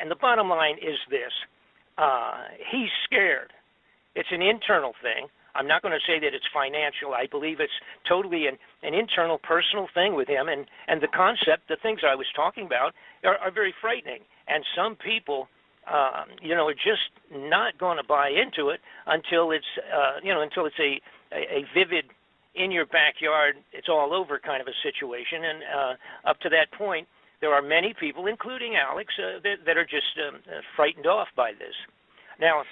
the bottom line is this: he's scared. It's an internal thing. I'm not going to say that it's financial. I believe it's totally an internal, personal thing with him, and the concept, the things I was talking about, are very frightening. And some people, are just not going to buy into it until it's, until it's a vivid, in your backyard, it's all over kind of a situation. And up to that point, there are many people, including Alex, that are just frightened off by this. Now,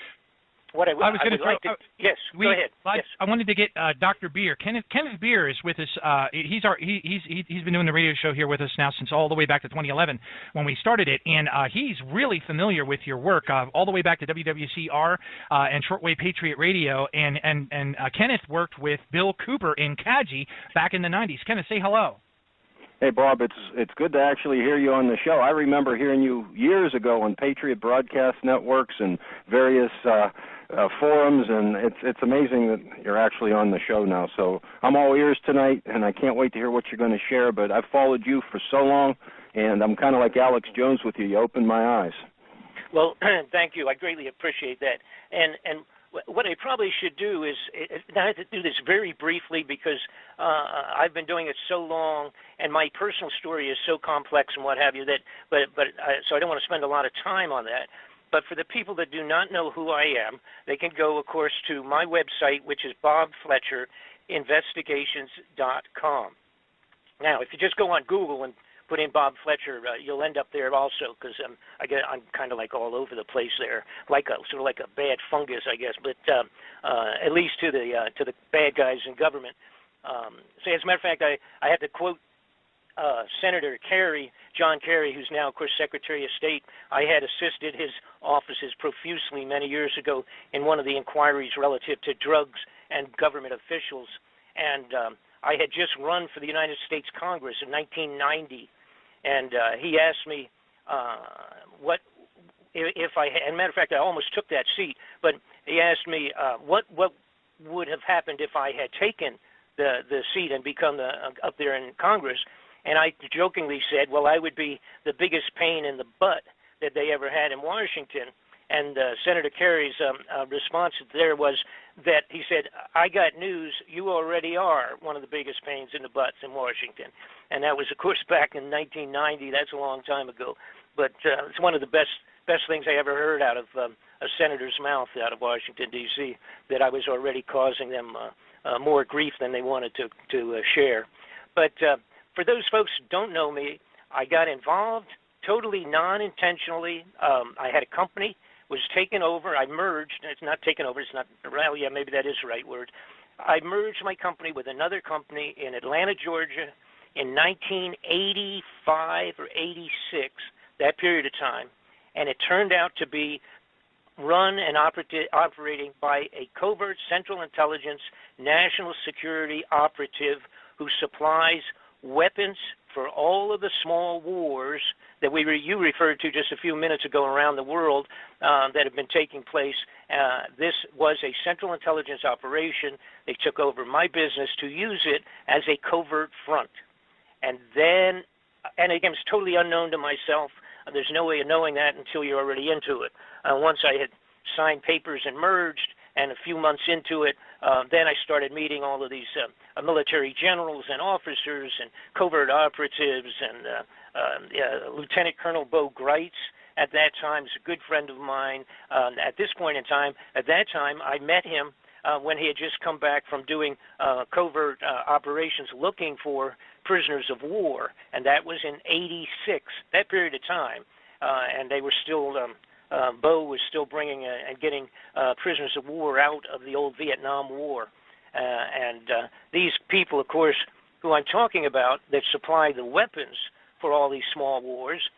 what I would like to, yes, go ahead. Yes. I wanted to get Dr. Beer. Kenneth Beer is with us. He's been doing the radio show here with us now since all the way back to 2011 when we started it, and he's really familiar with your work all the way back to WWCR and Shortwave Patriot Radio. And Kenneth worked with Bill Cooper in Kaji back in the 90s. Kenneth, say hello. Hey, Bob, it's good to actually hear you on the show. I remember hearing you years ago on Patriot Broadcast Networks and various forums, and it's amazing that you're actually on the show now. So I'm all ears tonight, and I can't wait to hear what you're going to share. But I've followed you for so long, and I'm kind of like Alex Jones with you. You opened my eyes. Well, thank you. I greatly appreciate that. And what I probably should do is, I have to do this very briefly because I've been doing it so long, and my personal story is so complex and what have you so I don't want to spend a lot of time on that. But for the people that do not know who I am, they can go, of course, to my website, which is bobfletcherinvestigations.com. Now, if you just go on Google and put in Bob Fletcher, you'll end up there also, because I'm kind of like all over the place there, sort of like a bad fungus, I guess. But at least to the bad guys in government. So as a matter of fact, I had to quote Senator Kerry, John Kerry, who's now, of course, Secretary of State. I had assisted his offices profusely many years ago in one of the inquiries relative to drugs and government officials, and I had just run for the United States Congress in 1990, and he asked me what if I had, and matter of fact, I almost took that seat, but he asked me what would have happened if I had taken the seat and become up there in Congress. And I jokingly said, well, I would be the biggest pain in the butt that they ever had in Washington. And Senator Kerry's response there was that he said, I got news, you already are one of the biggest pains in the butts in Washington. And that was, of course, back in 1990. That's a long time ago. But it's one of the best things I ever heard out of a senator's mouth out of Washington, D.C., that I was already causing them more grief than they wanted to share. But for those folks who don't know me, I got involved totally non-intentionally. I had a company, was taken over. I merged. It's not taken over. It's not, well, yeah, maybe that is the right word. I merged my company with another company in Atlanta, Georgia in 1985 or 86, that period of time. And it turned out to be run and operating by a covert Central Intelligence national security operative who supplies weapons for all of the small wars that you referred to just a few minutes ago around the world that have been taking place. This was a Central Intelligence operation. They took over my business to use it as a covert front. And then, and again, it's totally unknown to myself. There's no way of knowing that until you're already into it. Once I had signed papers and merged, and a few months into it, then I started meeting all of these military generals and officers and covert operatives, and Lieutenant Colonel Bo Greitz at that time is a good friend of mine. At that time, I met him when he had just come back from doing covert operations looking for prisoners of war, and that was in 86, that period of time. And they were still... Bo was still bringing and getting prisoners of war out of the old Vietnam War. And these people, of course, who I'm talking about, that supply the weapons for all these small wars,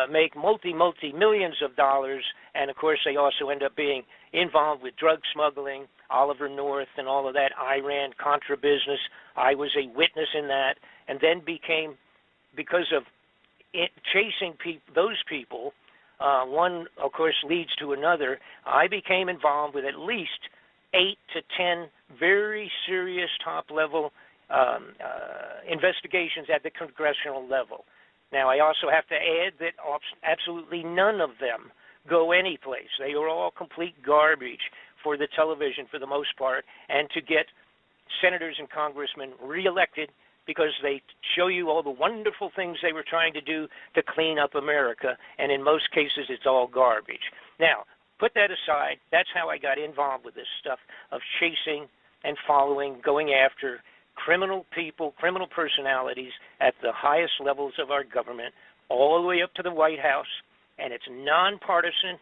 make multi-millions of dollars. And, of course, they also end up being involved with drug smuggling, Oliver North and all of that Iran-Contra business. I was a witness in that, and then became, because of chasing those people, one, of course, leads to another. I became involved with at least 8 to 10 very serious top-level investigations at the congressional level. Now, I also have to add that absolutely none of them go anyplace. They are all complete garbage for the television for the most part, and to get senators and congressmen reelected because they show you all the wonderful things they were trying to do to clean up America, and in most cases it's all garbage. Now, put that aside. That's how I got involved with this stuff of chasing and following, going after criminal people, criminal personalities at the highest levels of our government, all the way up to the White House, and it's nonpartisan.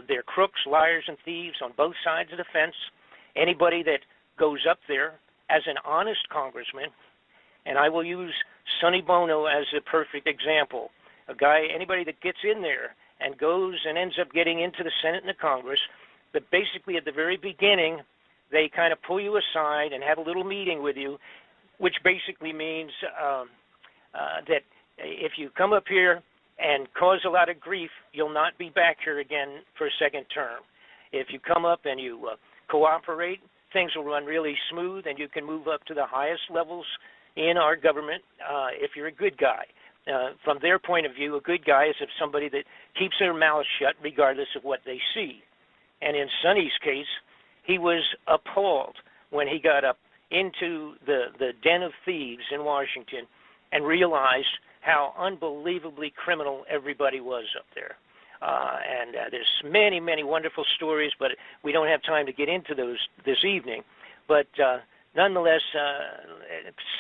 They're crooks, liars, and thieves on both sides of the fence. Anybody that goes up there as an honest congressman, and I will use Sonny Bono as a perfect example, anybody that gets in there and goes and ends up getting into the Senate and the Congress, but basically at the very beginning, they kind of pull you aside and have a little meeting with you, which basically means that if you come up here and cause a lot of grief, you'll not be back here again for a second term. If you come up and you cooperate, things will run really smooth, and you can move up to the highest levels in our government if you're a good guy. From their point of view, a good guy is somebody that keeps their mouth shut regardless of what they see. And in Sonny's case, he was appalled when he got up into the den of thieves in Washington and realized how unbelievably criminal everybody was up there. And there's many, many wonderful stories, but we don't have time to get into those this evening. But nonetheless,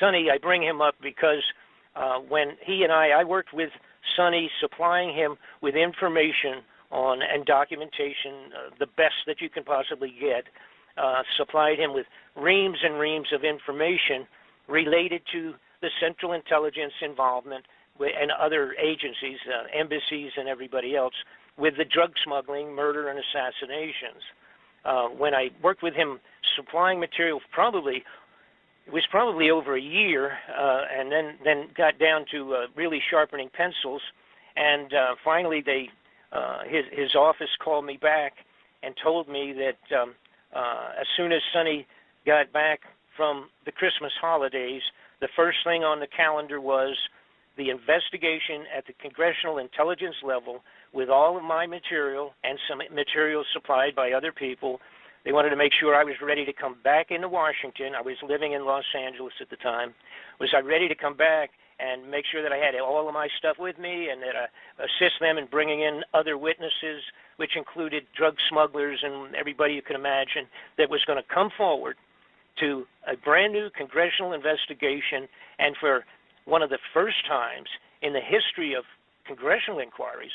Sonny, I bring him up because when he and I worked with Sonny, supplying him with information on and documentation, the best that you can possibly get, supplied him with reams and reams of information related to the Central Intelligence involvement and other agencies, embassies and everybody else, with the drug smuggling, murder, and assassinations. When I worked with him supplying material, it was probably over a year, and then got down to really sharpening pencils, and finally his office called me back and told me that as soon as Sonny got back from the Christmas holidays, the first thing on the calendar was the investigation at the Congressional Intelligence level with all of my material and some material supplied by other people. They wanted to make sure I was ready to come back into Washington. I was living in Los Angeles at the time. Was I ready to come back and make sure that I had all of my stuff with me and that I assist them in bringing in other witnesses, which included drug smugglers and everybody you can imagine that was going to come forward to a brand new congressional investigation. And for one of the first times in the history of congressional inquiries,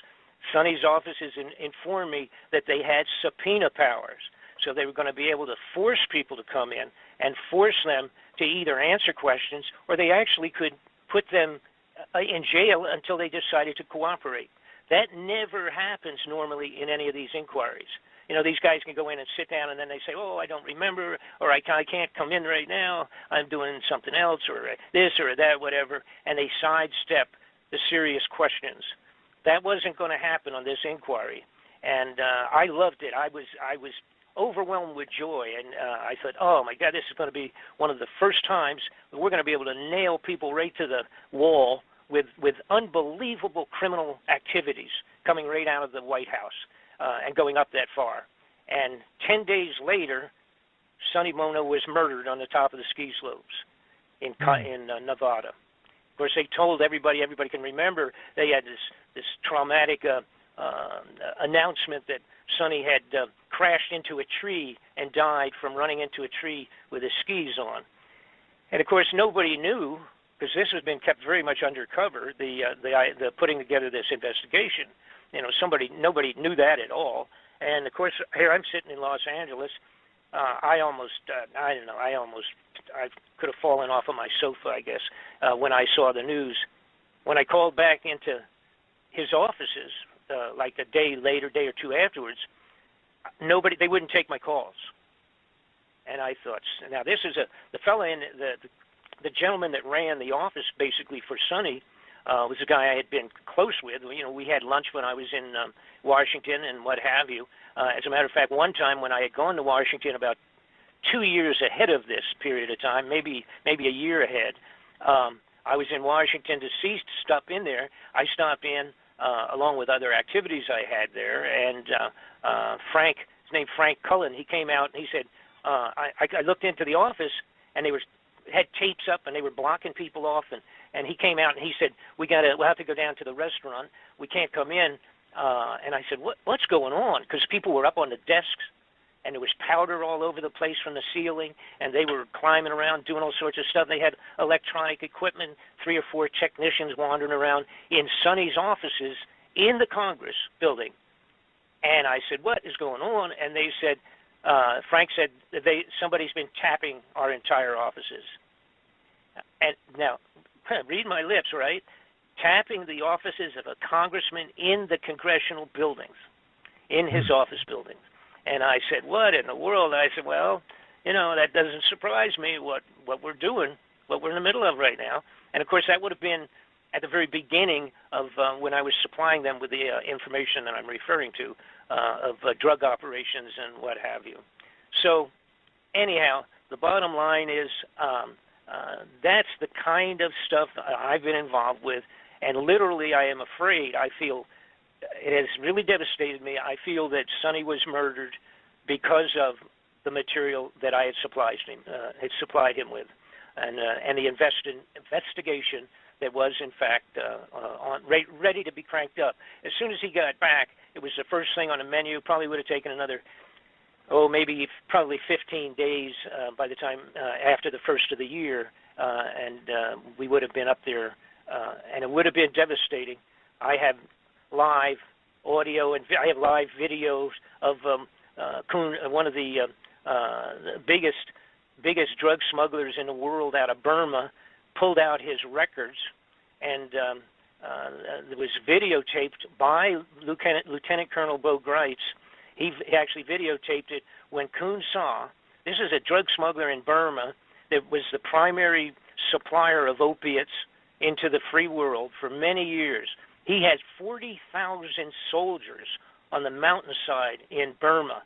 Sonny's offices informed me that they had subpoena powers. So they were going to be able to force people to come in and force them to either answer questions, or they actually could put them in jail until they decided to cooperate. That never happens normally in any of these inquiries. You know, these guys can go in and sit down, and then they say, oh, I don't remember, or I can't come in right now, I'm doing something else, or this or that, whatever, and they sidestep the serious questions. That wasn't going to happen on this inquiry, and I loved it. I was overwhelmed with joy, and I thought, oh, my God, this is going to be one of the first times that we're going to be able to nail people right to the wall with unbelievable criminal activities coming right out of the White House. And going up that far. And 10 days later, Sonny Bono was murdered on the top of the ski slopes in Nevada. Of course, they told everybody can remember, they had this traumatic announcement that Sonny had crashed into a tree and died from running into a tree with his skis on. And of course, nobody knew, because this has been kept very much undercover, the putting together this investigation. You know, nobody knew that at all. And of course, here I'm sitting in Los Angeles. I could have fallen off of my sofa, I guess, when I saw the news. When I called back into his offices, like a day or two afterwards, they wouldn't take my calls. And I thought, now this is the fellow the gentleman that ran the office basically for Sonny. Was a guy I had been close with. You know, we had lunch when I was in Washington and what have you. As a matter of fact, one time when I had gone to Washington about 2 years ahead of this period of time, maybe a year ahead, I was in Washington D.C. to stop in there. I stopped in along with other activities I had there, and Frank, his name Frank Cullen, he came out and he said, I looked into the office and they had tapes up and they were blocking people off, and he came out and he said, we'll have to go down to the restaurant. We can't come in. And I said, what's going on? Because people were up on the desks, and there was powder all over the place from the ceiling, and they were climbing around doing all sorts of stuff. They had electronic equipment, 3 or 4 technicians wandering around in Sonny's offices in the Congress building. And I said, what is going on? And they said, Frank said, somebody's been tapping our entire offices. And now, read my lips, right? Tapping the offices of a congressman in the congressional buildings, in his office buildings. And I said, what in the world? I said, well, that doesn't surprise me what we're doing, what we're in the middle of right now. And, of course, that would have been at the very beginning of when I was supplying them with the information that I'm referring to of drug operations and what have you. So, anyhow, the bottom line is that's the kind of stuff I've been involved with. And literally, I am afraid, I feel, it has really devastated me. I feel that Sonny was murdered because of the material that I had supplied him with, and the investigation that was, in fact, ready to be cranked up. As soon as he got back, it was the first thing on the menu. Probably would have taken another, probably 15 days by the time after the first of the year, and we would have been up there, and it would have been devastating. I have live audio and I have live videos of Kuhn, one of the biggest drug smugglers in the world out of Burma, pulled out his records, and it was videotaped by Lieutenant Colonel Bo Greitz. He actually videotaped it when Kuhn saw, this is a drug smuggler in Burma that was the primary supplier of opiates into the free world for many years. He had 40,000 soldiers on the mountainside in Burma.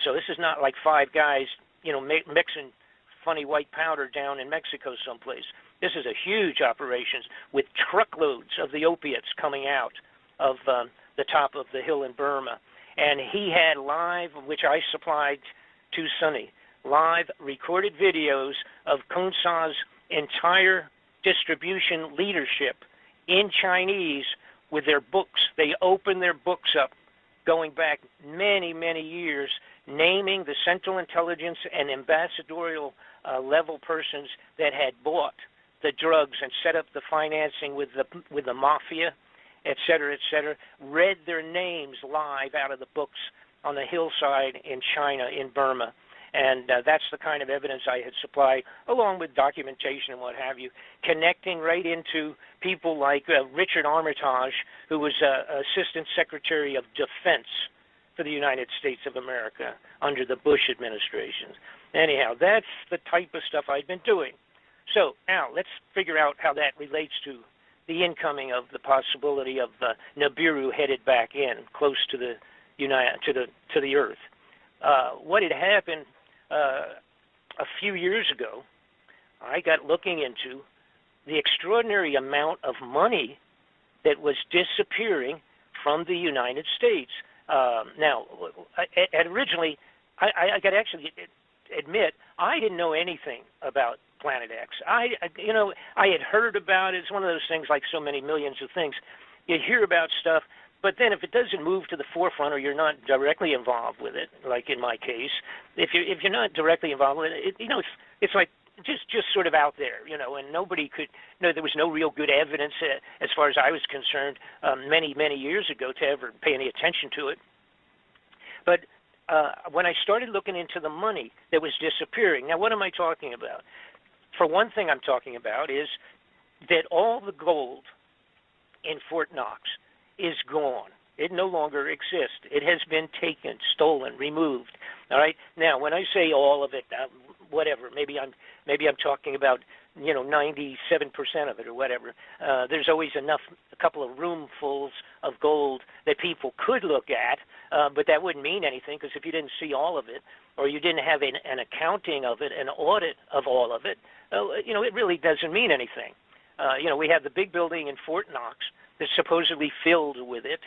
So this is not like 5 guys, mixing funny white powder down in Mexico someplace. This is a huge operation with truckloads of the opiates coming out of the top of the hill in Burma. And he had live, which I supplied to Sonny, live recorded videos of Kuhn Sa's entire distribution leadership in Chinese with their books. They opened their books up going back many, many years, naming the Central Intelligence and ambassadorial level persons that had bought the drugs and set up the financing with the mafia, et cetera, read their names live out of the books on the hillside in China, in Burma. And that's the kind of evidence I had supplied, along with documentation and what have you, connecting right into people like Richard Armitage, who was Assistant Secretary of Defense for the United States of America under the Bush administration. Anyhow, that's the type of stuff I've been doing. So now let's figure out how that relates to the incoming of the possibility of Nibiru headed back in, close to the to the Earth. What had happened a few years ago, I got looking into the extraordinary amount of money that was disappearing from the United States. Now, originally, I got to actually admit, I didn't know anything about Planet X. I had heard about it. It's one of those things, like so many millions of things. You hear about stuff, but then if it doesn't move to the forefront, or you're not directly involved with it, like in my case, if you're not directly involved with it, it's like just sort of out there, and nobody could. No, there was no real good evidence, as far as I was concerned, many years ago, to ever pay any attention to it. But when I started looking into the money that was disappearing, now what am I talking about? For one thing, I'm talking about is that all the gold in Fort Knox is gone. It no longer exists. It has been taken, stolen, removed. All right. Now, when I say all of it, whatever, maybe I'm talking about 97% of it or whatever. There's always a couple of roomfuls of gold that people could look at, but that wouldn't mean anything, because if you didn't see all of it, or you didn't have an accounting of it, an audit of all of it, it really doesn't mean anything. We have the big building in Fort Knox that's supposedly filled with it.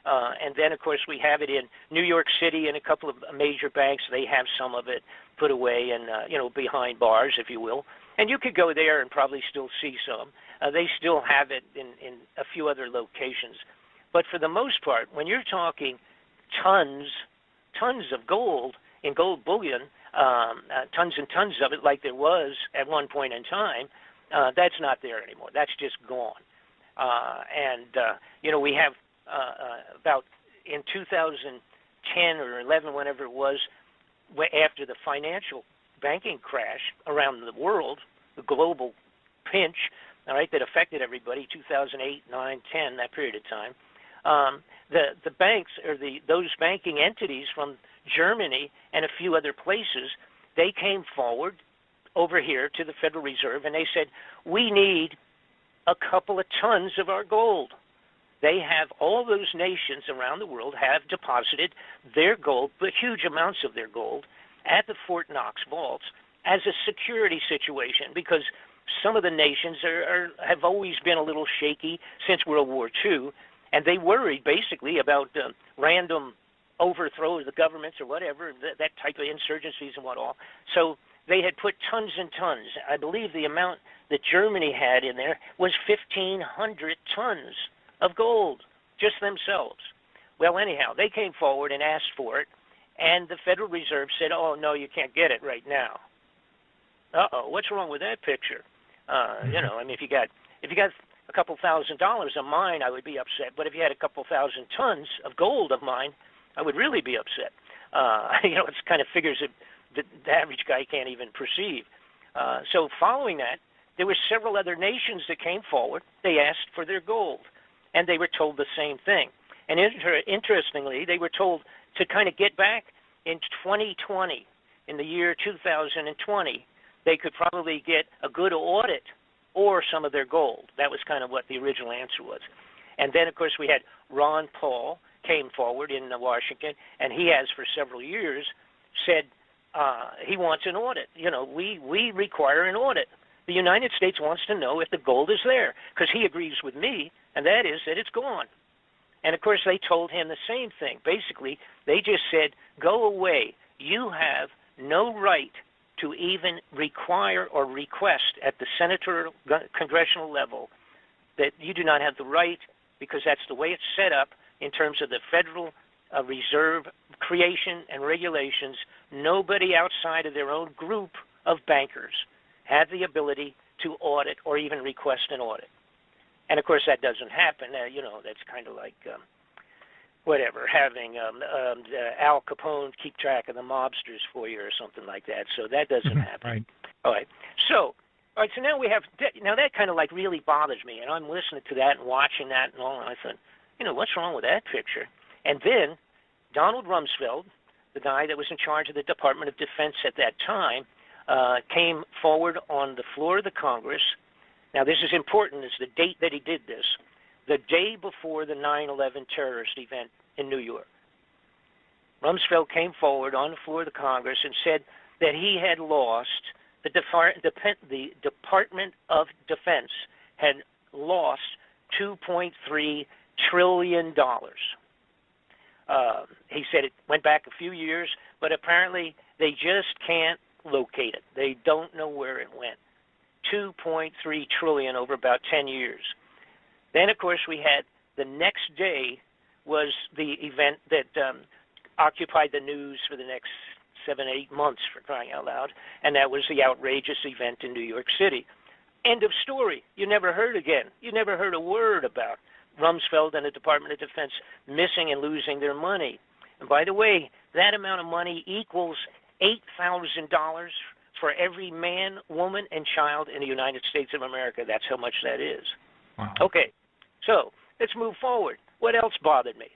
And then, of course, we have it in New York City and a couple of major banks. They have some of it put away and, behind bars, if you will. And you could go there and probably still see some. They still have it in a few other locations. But for the most part, when you're talking tons of gold in gold bullion, tons and tons of it like there was at one point in time, that's not there anymore. That's just gone. We have about in 2010 or 11, whenever it was, after the financial banking crash around the world, the global pinch, all right, that affected everybody, 2008, 9, 10, that period of time, the banks or those banking entities from Germany and a few other places, they came forward over here to the Federal Reserve and they said, we need a couple of tons of our gold. They have, all those nations around the world have deposited their gold, but huge amounts of their gold, at the Fort Knox vaults as a security situation, because some of the nations have always been a little shaky since World War II, and they worried basically about random overthrow of the governments or whatever, that type of insurgencies and what all. So they had put tons and tons. I believe the amount that Germany had in there was 1,500 tons of gold, just themselves. Well, anyhow, they came forward and asked for it, and the Federal Reserve said, oh, no, you can't get it right now. Uh-oh, what's wrong with that picture? If you got a couple $1,000 of mine, I would be upset. But if you had a couple 1,000 tons of gold of mine, I would really be upset. It's kind of figures that the average guy can't even perceive. So following that, there were several other nations that came forward. They asked for their gold, and they were told the same thing. And interestingly, they were told to kind of get back in 2020, in the year 2020, they could probably get a good audit or some of their gold. That was kind of what the original answer was. And then, of course, we had Ron Paul came forward in Washington, and he has for several years said he wants an audit. We require an audit. The United States wants to know if the gold is there, because he agrees with me, and that is that it's gone. And, of course, they told him the same thing. Basically, they just said, go away. You have no right to even require or request at the senatorial, congressional level that you do not have the right, because that's the way it's set up in terms of the Federal Reserve creation and regulations. Nobody outside of their own group of bankers have the ability to audit or even request an audit. And, of course, that doesn't happen. That's kind of like having Al Capone keep track of the mobsters for you or something like that. So that doesn't happen. Right. All right. So now we have – now that kind of like really bothers me, and I'm listening to that and watching that and all, and I thought, what's wrong with that picture? And then Donald Rumsfeld, the guy that was in charge of the Department of Defense at that time, came forward on the floor of the Congress. Now, this is important. It's the date that he did this, the day before the 9/11 terrorist event in New York. Rumsfeld came forward on the floor of the Congress and said that he had lost, the Department of Defense had lost $2.3 trillion. He said it went back a few years, but apparently they just can't locate it. They don't know where it went. $2.3 trillion over about 10 years. Then, of course, we had the next day was the event that occupied the news for the next 7-8 months, for crying out loud, and that was the outrageous event in New York City. End of story. You never heard again. You never heard a word about Rumsfeld and the Department of Defense missing and losing their money. And by the way, that amount of money equals $8,000 for every man, woman, and child in the United States of America. That's how much that is. Wow. Okay, so let's move forward. What else bothered me?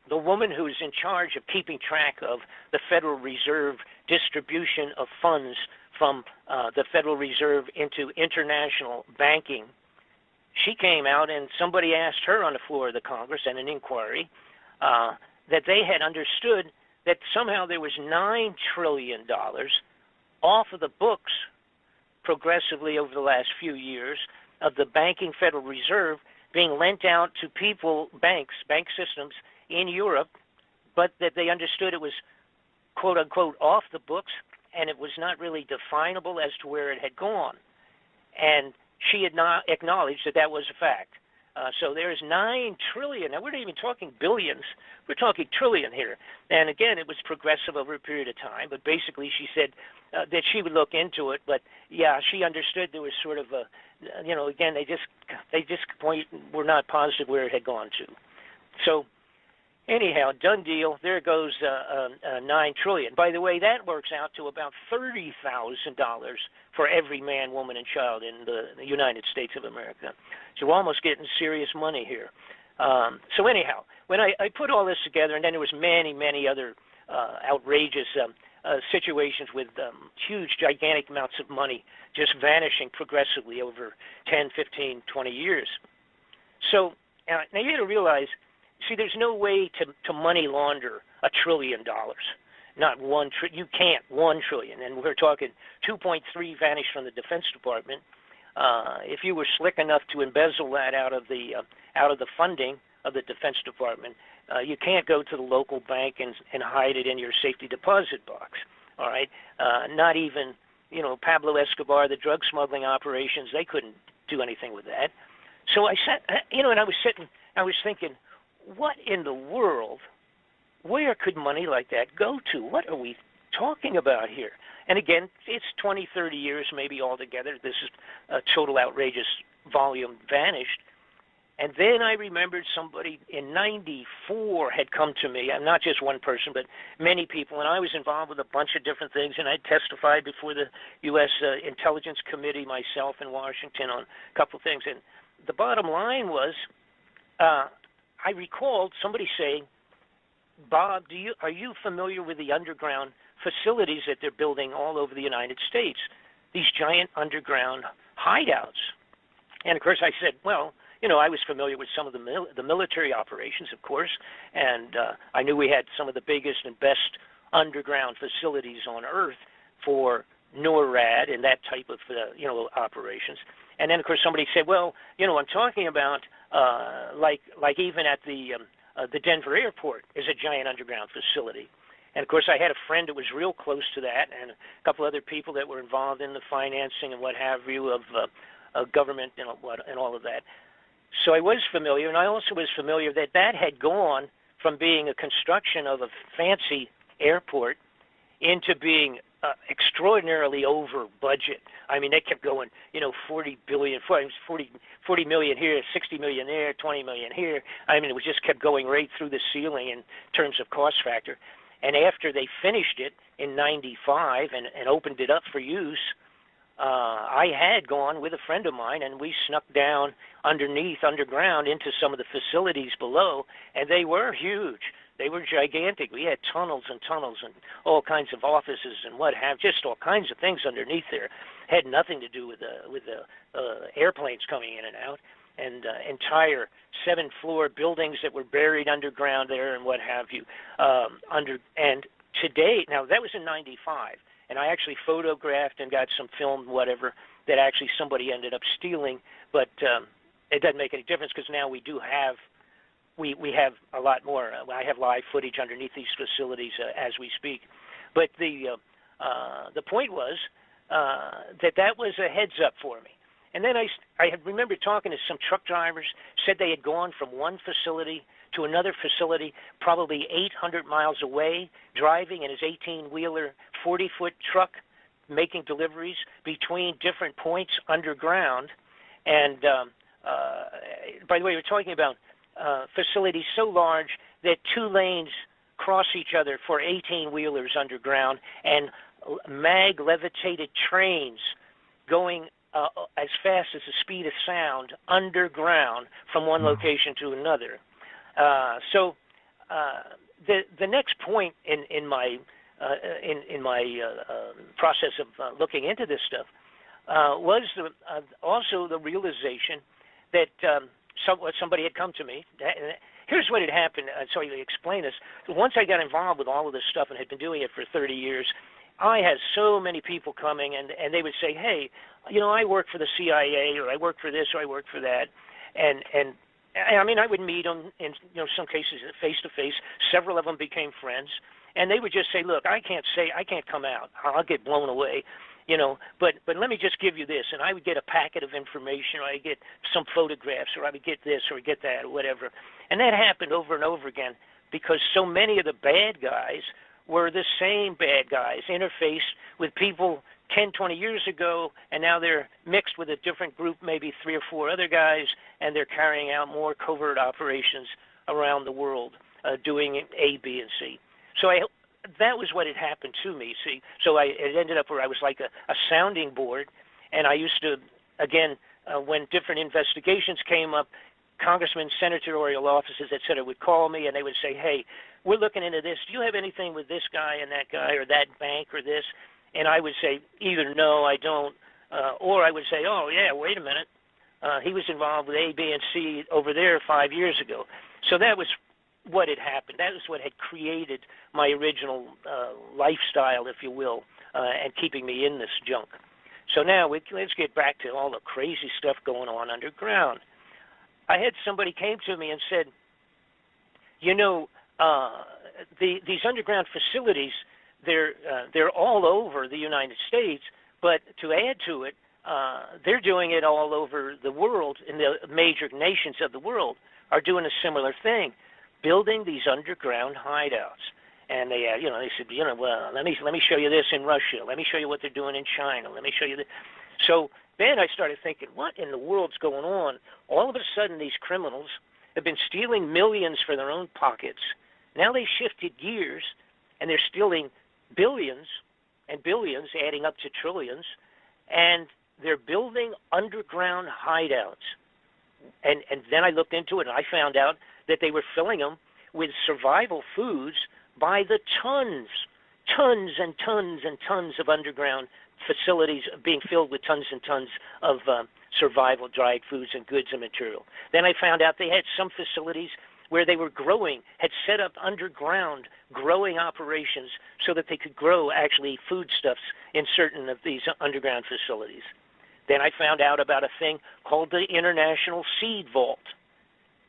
The woman who's in charge of keeping track of the Federal Reserve distribution of funds from the Federal Reserve into international banking, she came out and somebody asked her on the floor of the Congress in an inquiry that they had understood that somehow there was $9 trillion off of the books progressively over the last few years of the banking Federal Reserve being lent out to people, bank systems in Europe, but that they understood it was quote unquote off the books and it was not really definable as to where it had gone. And she had not acknowledged that that was a fact. So there's $9 trillion. Now, we're not even talking billions. We're talking trillion here. And again, it was progressive over a period of time. But basically, she said that she would look into it. But yeah, she understood there was sort of a, again, they just were not positive where it had gone to. So anyhow, done deal. There goes $9 trillion. By the way, that works out to about $30,000 for every man, woman, and child in the United States of America. So we're almost getting serious money here. So anyhow, when I put all this together, and then there was many, many other outrageous situations with huge, gigantic amounts of money just vanishing progressively over 10, 15, 20 years. So now you got to realize, see, there's no way to money launder $1 trillion. Not you can't, $1 trillion. And we're talking 2.3 vanished from the Defense Department. If you were slick enough to embezzle that out of the funding of the Defense Department, you can't go to the local bank and hide it in your safety deposit box. All right, not even Pablo Escobar, the drug smuggling operations, they couldn't do anything with that. So I sat, and I was thinking, what in the world? Where could money like that go to? What are we talking about here? And again, it's 20, 30 years maybe altogether. This is a total outrageous volume vanished. And then I remembered somebody in '94 had come to me, not just one person, but many people, and I was involved with a bunch of different things, and I testified before the U.S. Intelligence Committee myself in Washington on a couple of things. And the bottom line was, I recalled somebody saying, Bob, are you familiar with the underground facilities that they're building all over the United States, these giant underground hideouts? And, of course, I said, well, I was familiar with some of the military operations, of course, and I knew we had some of the biggest and best underground facilities on Earth for NORAD and that type of, operations. And then, of course, somebody said, well, I'm talking about like even at the Denver airport is a giant underground facility. And, of course, I had a friend that was real close to that and a couple other people that were involved in the financing and what have you of government and all of that. So I was familiar, and I also was familiar that had gone from being a construction of a fancy airport into being extraordinarily over budget. I mean, they kept going, 40 million here, 60 million there, 20 million here. I mean, it just kept going right through the ceiling in terms of cost factor. And after they finished it in '95 and opened it up for use, I had gone with a friend of mine, and we snuck down underground into some of the facilities below, and they were huge. They were gigantic. We had tunnels and tunnels and all kinds of offices and what have, just all kinds of things underneath there. Had nothing to do with the airplanes coming in and out, and entire 7-floor buildings that were buried underground there and what have you. And today, now that was in '95, and I actually photographed and got some film, whatever, that actually somebody ended up stealing, but it doesn't make any difference because now we do have. We have a lot more. I have live footage underneath these facilities as we speak. But the point was that was a heads up for me. And then I had remembered talking to some truck drivers, said they had gone from one facility to another facility, probably 800 miles away, driving in his 18-wheeler, 40-foot truck, making deliveries between different points underground. And by the way, we're talking about facilities so large that 2 lanes cross each other for 18-wheelers underground, and mag-levitated trains going as fast as the speed of sound underground from one location to another. So the next point in my process of looking into this stuff was also the realization that somebody had come to me. Here's what had happened. So I explain this. Once I got involved with all of this stuff and had been doing it for 30 years, I had so many people coming, and they would say, hey, you know, I work for the CIA, or I work for this, or I work for that. And I mean, I would meet them in, you know, some cases face to face. Several of them became friends, and they would just say, look, I can't come out. I'll get blown away, you know, but let me just give you this. And I would get a packet of information, or I get some photographs, or I would get this, or get that, or whatever. And that happened over and over again because so many of the bad guys were the same bad guys, interfaced with people 10, 20 years ago, and now they're mixed with a different group, maybe 3 or 4 other guys, and they're carrying out more covert operations around the world, doing A, B, and C. So that was what had happened to me, see. So it ended up where I was like a sounding board, and I used to, again, when different investigations came up, congressmen, senatorial offices, et cetera, would call me, and they would say, hey, we're looking into this. Do you have anything with this guy and that guy or that bank or this? And I would say either no, I don't, or I would say, oh, yeah, wait a minute. He was involved with A, B, and C over there 5 years ago. So that was what had happened. That was what had created my original lifestyle, if you will, and keeping me in this junk. So now let's get back to all the crazy stuff going on underground. I had somebody came to me and said, you know, these underground facilities, they're all over the United States, but to add to it, they're doing it all over the world, and the major nations of the world are doing a similar thing, building these underground hideouts. And they, you know, they said, you know, well, let me show you this in Russia. Let me show you what they're doing in China. Let me show you this. So then I started thinking, what in the world's going on? All of a sudden, these criminals have been stealing millions for their own pockets. Now they shifted gears, and they're stealing billions and billions, adding up to trillions, and they're building underground hideouts. And then I looked into it, and I found out that they were filling them with survival foods by the tons and tons and tons of underground facilities being filled with tons and tons of survival dried foods and goods and material. Then I found out they had some facilities where they were growing, had set up underground growing operations so that they could grow actually foodstuffs in certain of these underground facilities. Then I found out about a thing called the International Seed Vault.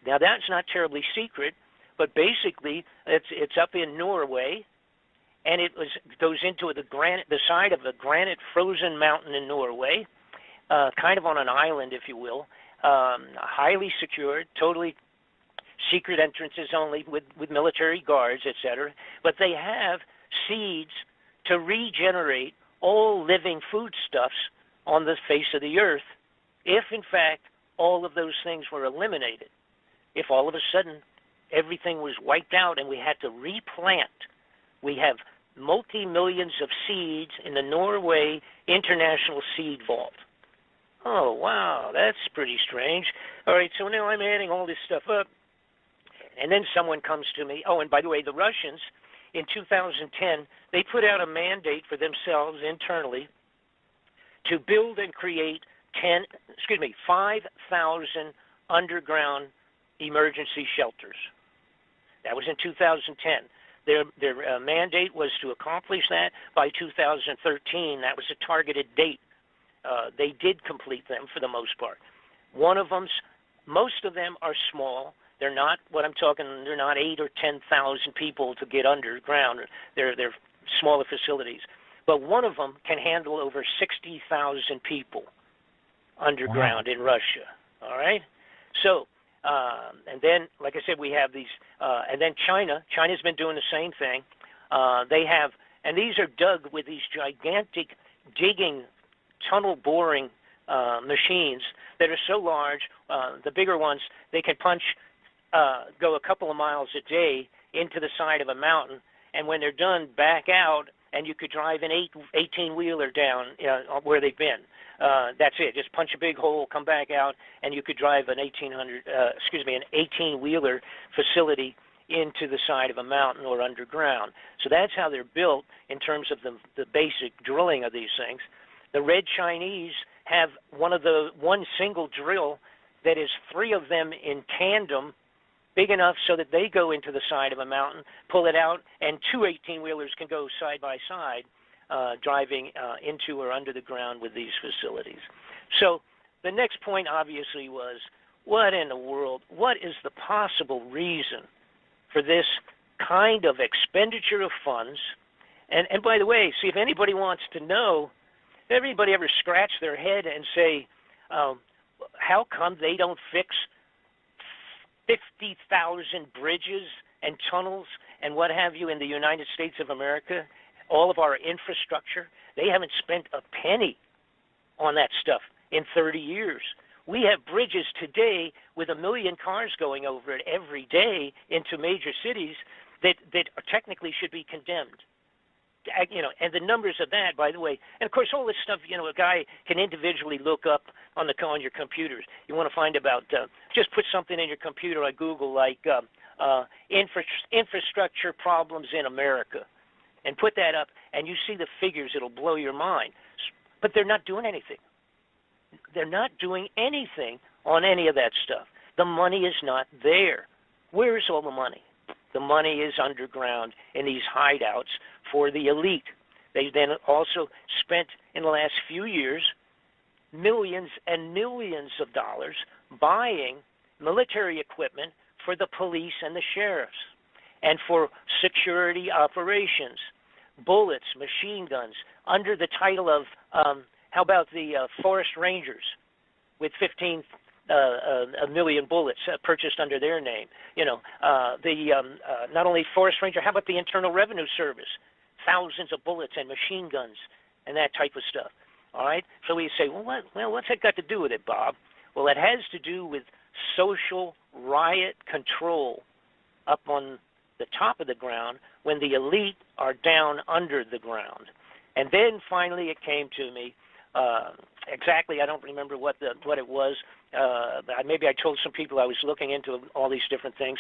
Now that's not terribly secret, but basically it's up in Norway, and it goes into the side of a granite frozen mountain in Norway, kind of on an island, if you will, highly secured, totally secret entrances only with military guards, etc. But they have seeds to regenerate all living foodstuffs on the face of the earth if, in fact, all of those things were eliminated. If all of a sudden everything was wiped out and we had to replant, we have multi-millions of seeds in the Norway International Seed Vault. Oh, wow, that's pretty strange. All right, so now I'm adding all this stuff up. And then someone comes to me. Oh, and by the way, the Russians, in 2010, they put out a mandate for themselves internally to build and create 5,000 underground emergency shelters. That was in 2010. Their mandate was to accomplish that by 2013. That was a targeted date. They did complete them for the most part. Most of them are small. They're not they're not 8,000 or 10,000 people to get underground. They're smaller facilities. But one of them can handle over 60,000 people underground in Russia. All right? So, and then, like I said, we have these, and then China's been doing the same thing. They have, and these are dug with these gigantic digging, tunnel boring machines that are so large. The bigger ones, they can go a couple of miles a day into the side of a mountain, and when they're done, back out, and you could drive an 18-wheeler down where they've been. That's it. Just punch a big hole, come back out, and you could drive an 18-wheeler facility into the side of a mountain or underground. So that's how they're built in terms of the basic drilling of these things. The Red Chinese have one single drill that is 3 of them in tandem, big enough so that they go into the side of a mountain, pull it out, and 2 18-wheelers can go side by side driving into or under the ground with these facilities. So the next point obviously was, what in the world, what is the possible reason for this kind of expenditure of funds? And by the way, see, if anybody wants to know, everybody ever scratch their head and say, how come they don't fix 50,000 bridges and tunnels and what have you in the United States of America, all of our infrastructure? They haven't spent a penny on that stuff in 30 years. We have bridges today with 1 million cars going over it every day into major cities that technically should be condemned. And the numbers of that, by the way, and of course all this stuff, a guy can individually look up on your computers. You want to find about, just put something in your computer on Google like infrastructure problems in America, and put that up, and you see the figures. It'll blow your mind. But they're not doing anything. They're not doing anything on any of that stuff. The money is not there. Where's all the money? The money is underground in these hideouts for the elite. They then also spent in the last few years millions and millions of dollars buying military equipment for the police and the sheriffs and for security operations, bullets, machine guns, under the title of, how about the Forest Rangers with 15 a million bullets purchased under their name. Not only Forest Ranger, how about the Internal Revenue Service? Thousands of bullets and machine guns and that type of stuff. All right? So we say, what's that got to do with it, Bob? Well, it has to do with social riot control up on the top of the ground when the elite are down under the ground. And then finally it came to me, exactly, I don't remember what it was. Maybe I told some people I was looking into all these different things,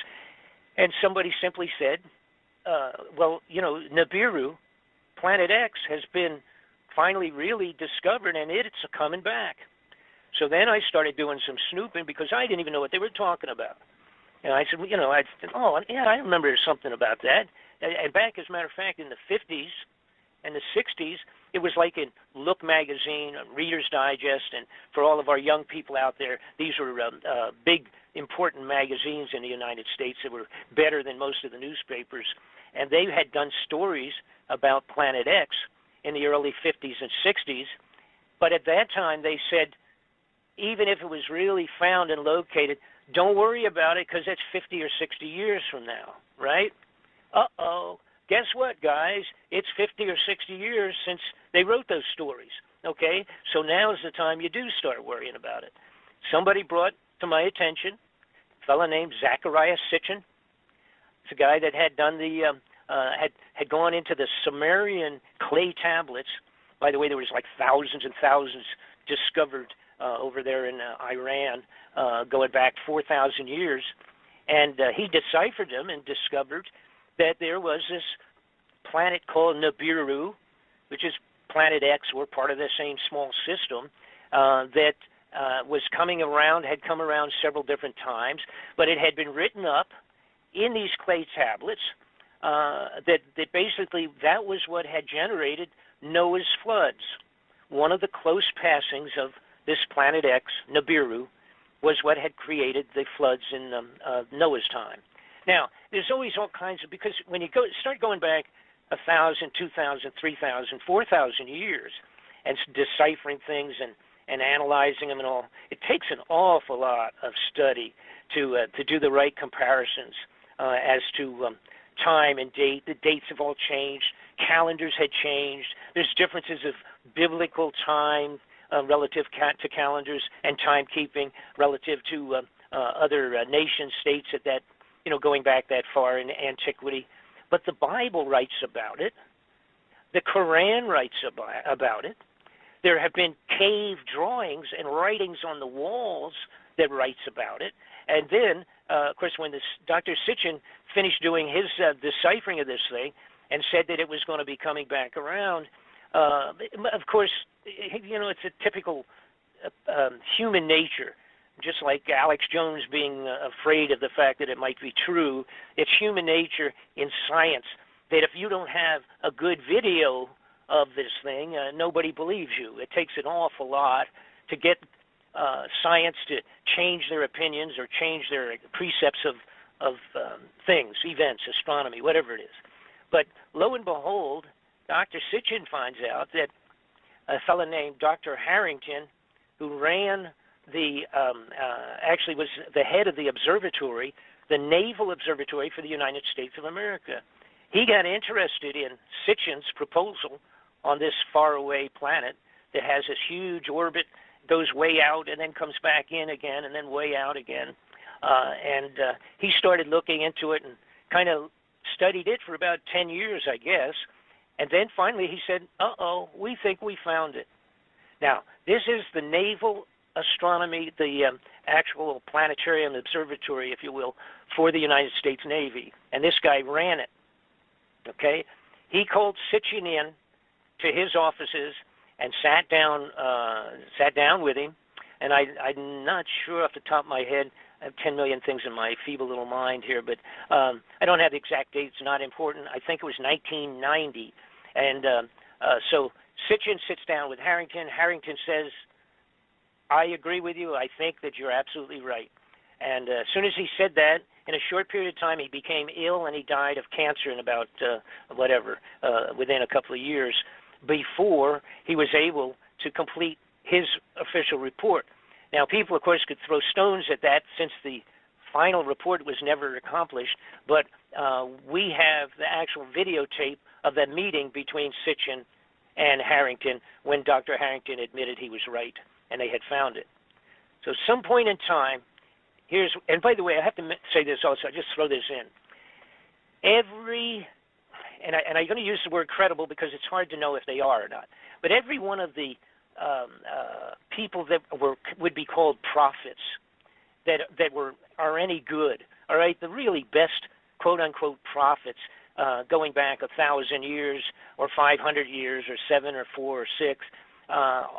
and somebody simply said, Nibiru, Planet X, has been finally really discovered, and it's coming back. So then I started doing some snooping because I didn't even know what they were talking about. And I said, I remember something about that. And back, as a matter of fact, in the 50s and the 60s, it was like in Look magazine, Reader's Digest, and for all of our young people out there, these were big, important magazines in the United States that were better than most of the newspapers. And they had done stories about Planet X in the early 50s and 60s. But at that time, they said, even if it was really found and located, don't worry about it because that's 50 or 60 years from now, right? Uh-oh. Guess what, guys? It's 50 or 60 years since they wrote those stories, okay? So now's the time you do start worrying about it. Somebody brought to my attention a fellow named Zachariah Sitchin. It's a guy that had done had gone into the Sumerian clay tablets. By the way, there was like thousands and thousands discovered over there in Iran, going back 4,000 years. And he deciphered them and discovered that there was this planet called Nibiru, which is Planet X, or part of the same small system, that was coming around, had come around several different times, but it had been written up in these clay tablets that basically that was what had generated Noah's floods. One of the close passings of this Planet X, Nibiru, was what had created the floods in Noah's time. Now, there's always all kinds of, because when you start going back 1,000, 2,000, 3,000, 4,000 years and deciphering things and analyzing them and all, it takes an awful lot of study to do the right comparisons as to time and date. The dates have all changed. Calendars had changed. There's differences of biblical time relative to calendars and timekeeping relative to other nation states at that, going back that far in antiquity. But the Bible writes about it. The Quran writes about it. There have been cave drawings and writings on the walls that writes about it. And then, of course, when Dr. Sitchin finished doing his deciphering of this thing and said that it was going to be coming back around, of course, it's a typical human nature. Just like Alex Jones being afraid of the fact that it might be true, it's human nature in science that if you don't have a good video of this thing, nobody believes you. It takes an awful lot to get science to change their opinions or change their precepts of things, events, astronomy, whatever it is. But lo and behold, Dr. Sitchin finds out that a fellow named Dr. Harrington, who ran actually was the head of the observatory, the Naval Observatory for the United States of America. He got interested in Sitchin's proposal on this faraway planet that has this huge orbit, goes way out and then comes back in again and then way out again. And he started looking into it and kind of studied it for about 10 years, I guess. And then finally he said, uh-oh, we think we found it. Now, this is the Naval Astronomy, the actual planetarium observatory, if you will, for the United States Navy. And this guy ran it, okay? He called Sitchin in to his offices and sat down with him. And I'm not sure off the top of my head. I have 10 million things in my feeble little mind here, but I don't have the exact date. It's not important. I think it was 1990. And so Sitchin sits down with Harrington. Harrington says, I agree with you. I think that you're absolutely right. And as soon as he said that, in a short period of time, he became ill and he died of cancer in about, within a couple of years before he was able to complete his official report. Now, people, of course, could throw stones at that since the final report was never accomplished, but we have the actual videotape of that meeting between Sitchin and Harrington when Dr. Harrington admitted he was right and they had found it. So at some point in time, and by the way, I have to say this also, I just throw this in. And I'm going to use the word credible because it's hard to know if they are or not, but every one of the people that would be called prophets that are any good, all right, the really best quote-unquote prophets going back 1,000 years or 500 years or 7 or 4 or 6,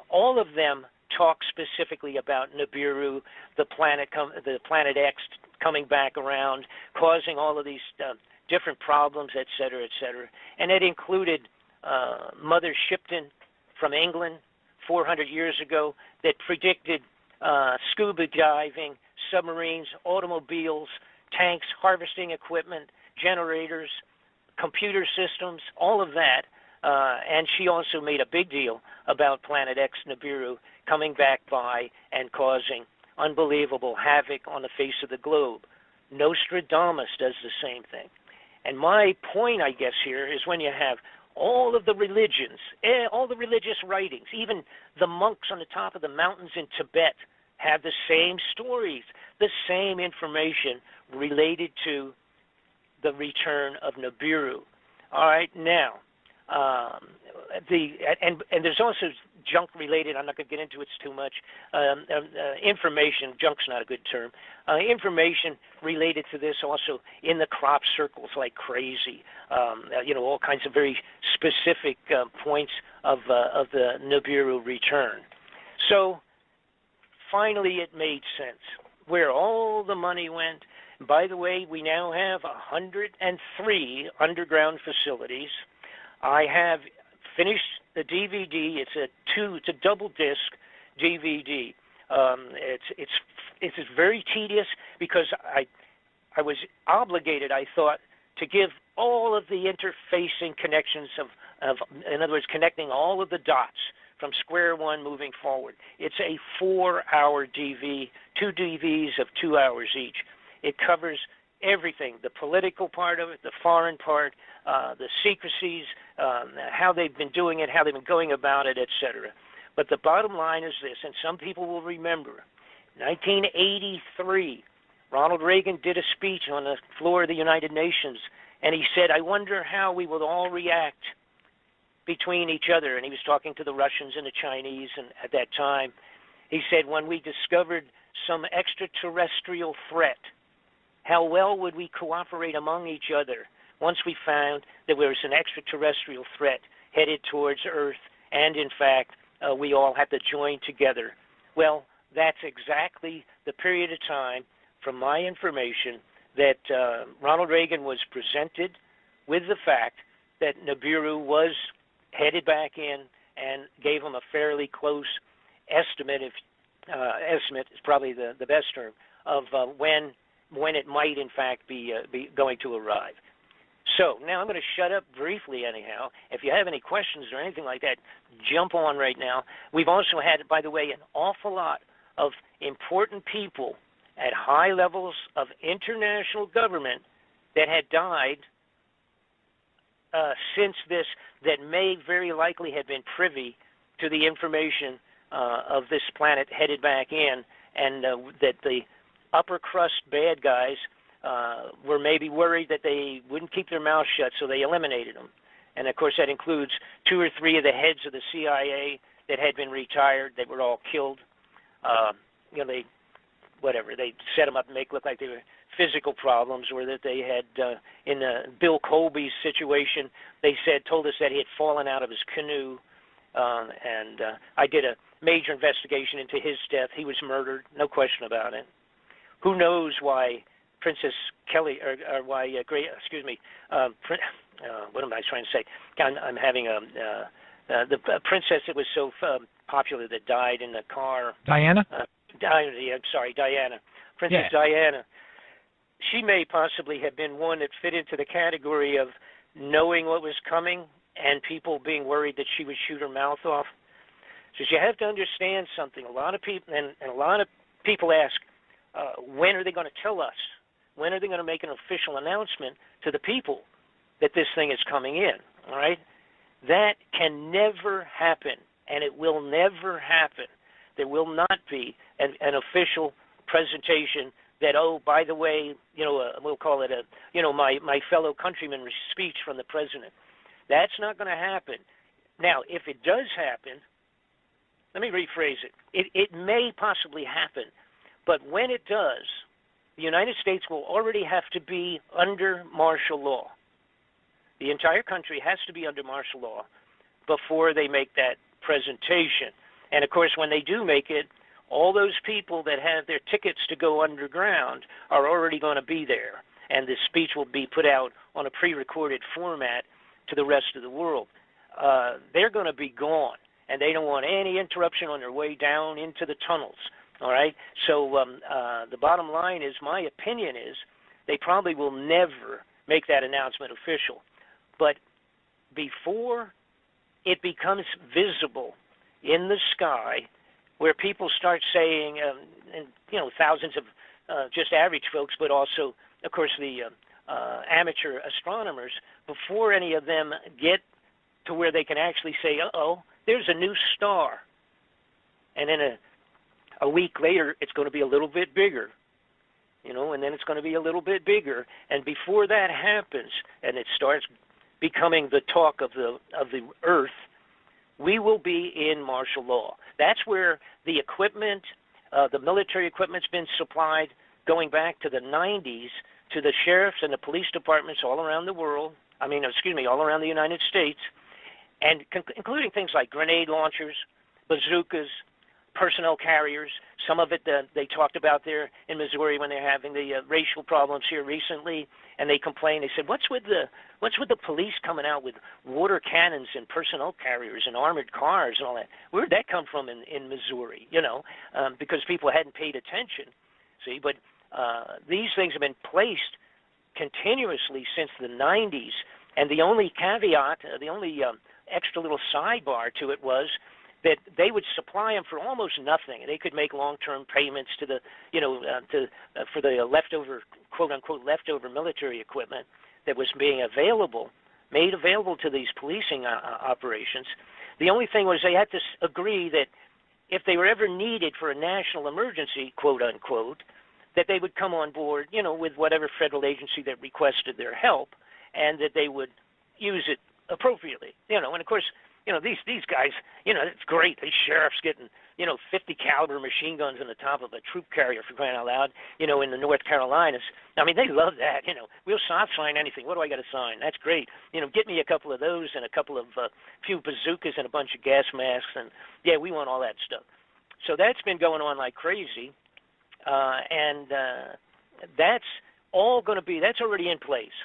all of them talk specifically about Nibiru, the planet X coming back around, causing all of these different problems, et cetera, et cetera. And it included Mother Shipton from England 400 years ago that predicted scuba diving, submarines, automobiles, tanks, harvesting equipment, generators, computer systems, all of that. And she also made a big deal about Planet X Nibiru coming back by and causing unbelievable havoc on the face of the globe. Nostradamus does the same thing. And my point, I guess, here is when you have all of the religions, all the religious writings, even the monks on the top of the mountains in Tibet have the same stories, the same information related to the return of Nibiru. All right, now, and there's also junk related. I'm not going to get into it too much. Information, junk's not a good term. Information related to this also in the crop circles like crazy. All kinds of very specific points of the Nibiru return. So finally, it made sense where all the money went. By the way, we now have 103 underground facilities. I have finished the DVD. It's a double disc DVD. It's very tedious because I was obligated, I thought, to give all of the interfacing connections of in other words, connecting all of the dots from square one moving forward. It's a 4-hour DV, 2 DVs of 2 hours each. It covers everything, the political part of it, the foreign part, the secrecies, how they've been doing it, how they've been going about it, etc. But the bottom line is this, and some people will remember, 1983, Ronald Reagan did a speech on the floor of the United Nations, and he said, I wonder how we will all react between each other. And he was talking to the Russians and the Chinese, and at that time, he said, when we discovered some extraterrestrial threat, how well would we cooperate among each other once we found that there was an extraterrestrial threat headed towards Earth, and in fact, we all had to join together? Well, that's exactly the period of time, from my information, that Ronald Reagan was presented with the fact that Nibiru was headed back in and gave them a fairly close estimate. Estimate is probably the best term of when it might in fact be going to arrive. So now I'm going to shut up briefly anyhow. If you have any questions or anything like that, jump on right now. We've also had, by the way, an awful lot of important people at high levels of international government that had died since this, that may very likely have been privy to the information of this planet headed back in, and that the upper crust bad guys were maybe worried that they wouldn't keep their mouths shut, so they eliminated them. And of course that includes 2 or 3 of the heads of the CIA that had been retired. They were all killed. They set them up and make it look like they were physical problems, or that they had, in Bill Colby's situation, they told us that he had fallen out of his canoe, and I did a major investigation into his death. He was murdered, no question about it. Who knows why Princess Kelly, or why, what am I trying to say? I'm having the princess that was so popular that died in the car. Diana? Diana. Princess Diana. She may possibly have been one that fit into the category of knowing what was coming and people being worried that she would shoot her mouth off. So you have to understand something. A lot of people, and a lot of people ask, when are they going to tell us? When are they going to make an official announcement to the people that this thing is coming in? All right? That can never happen, and it will never happen. There will not be an official presentation that, oh, by the way, we'll call it my fellow countryman speech from the president. That's not going to happen. Now, if it does happen, let me rephrase it. It may possibly happen, but when it does, the United States will already have to be under martial law. The entire country has to be under martial law before they make that presentation. And, of course, when they do make it, all those people that have their tickets to go underground are already going to be there, and the speech will be put out on a pre-recorded format to the rest of the world. They're going to be gone, and they don't want any interruption on their way down into the tunnels, all right? So the bottom line is, my opinion is, they probably will never make that announcement official. But before it becomes visible in the sky, where people start saying, and thousands of just average folks, but also, of course, the amateur astronomers, before any of them get to where they can actually say, uh-oh, there's a new star. And then a week later, it's going to be a little bit bigger, and then it's going to be a little bit bigger. And before that happens, and it starts becoming the talk of the Earth, we will be in martial law. That's where the equipment, the military equipment's been supplied going back to the 90s to the sheriffs and the police departments all around the world, all around the United States, and including things like grenade launchers, bazookas, personnel carriers. Some of it they talked about there in Missouri when they're having the racial problems here recently, and they complained. They said, what's with the police coming out with water cannons and personnel carriers and armored cars and all that? Where'd that come from in Missouri? Because people hadn't paid attention. See, but these things have been placed continuously since the 90s, and the only caveat, the only extra little sidebar to it was that they would supply them for almost nothing. They could make long-term payments to the, for the leftover, quote-unquote, leftover military equipment that was being made available to these policing operations. The only thing was they had to agree that if they were ever needed for a national emergency, quote-unquote, that they would come on board, with whatever federal agency that requested their help, and that they would use it appropriately. And of course, these guys, it's great. These sheriffs getting, 50 caliber machine guns on the top of a troop carrier, for crying out loud, in the North Carolinas. I mean, they love that. We'll sign anything. What do I got to sign? That's great. Get me a couple of those and a couple of few bazookas and a bunch of gas masks, and yeah, we want all that stuff. So that's been going on like crazy, and that's all going to be. That's already in place.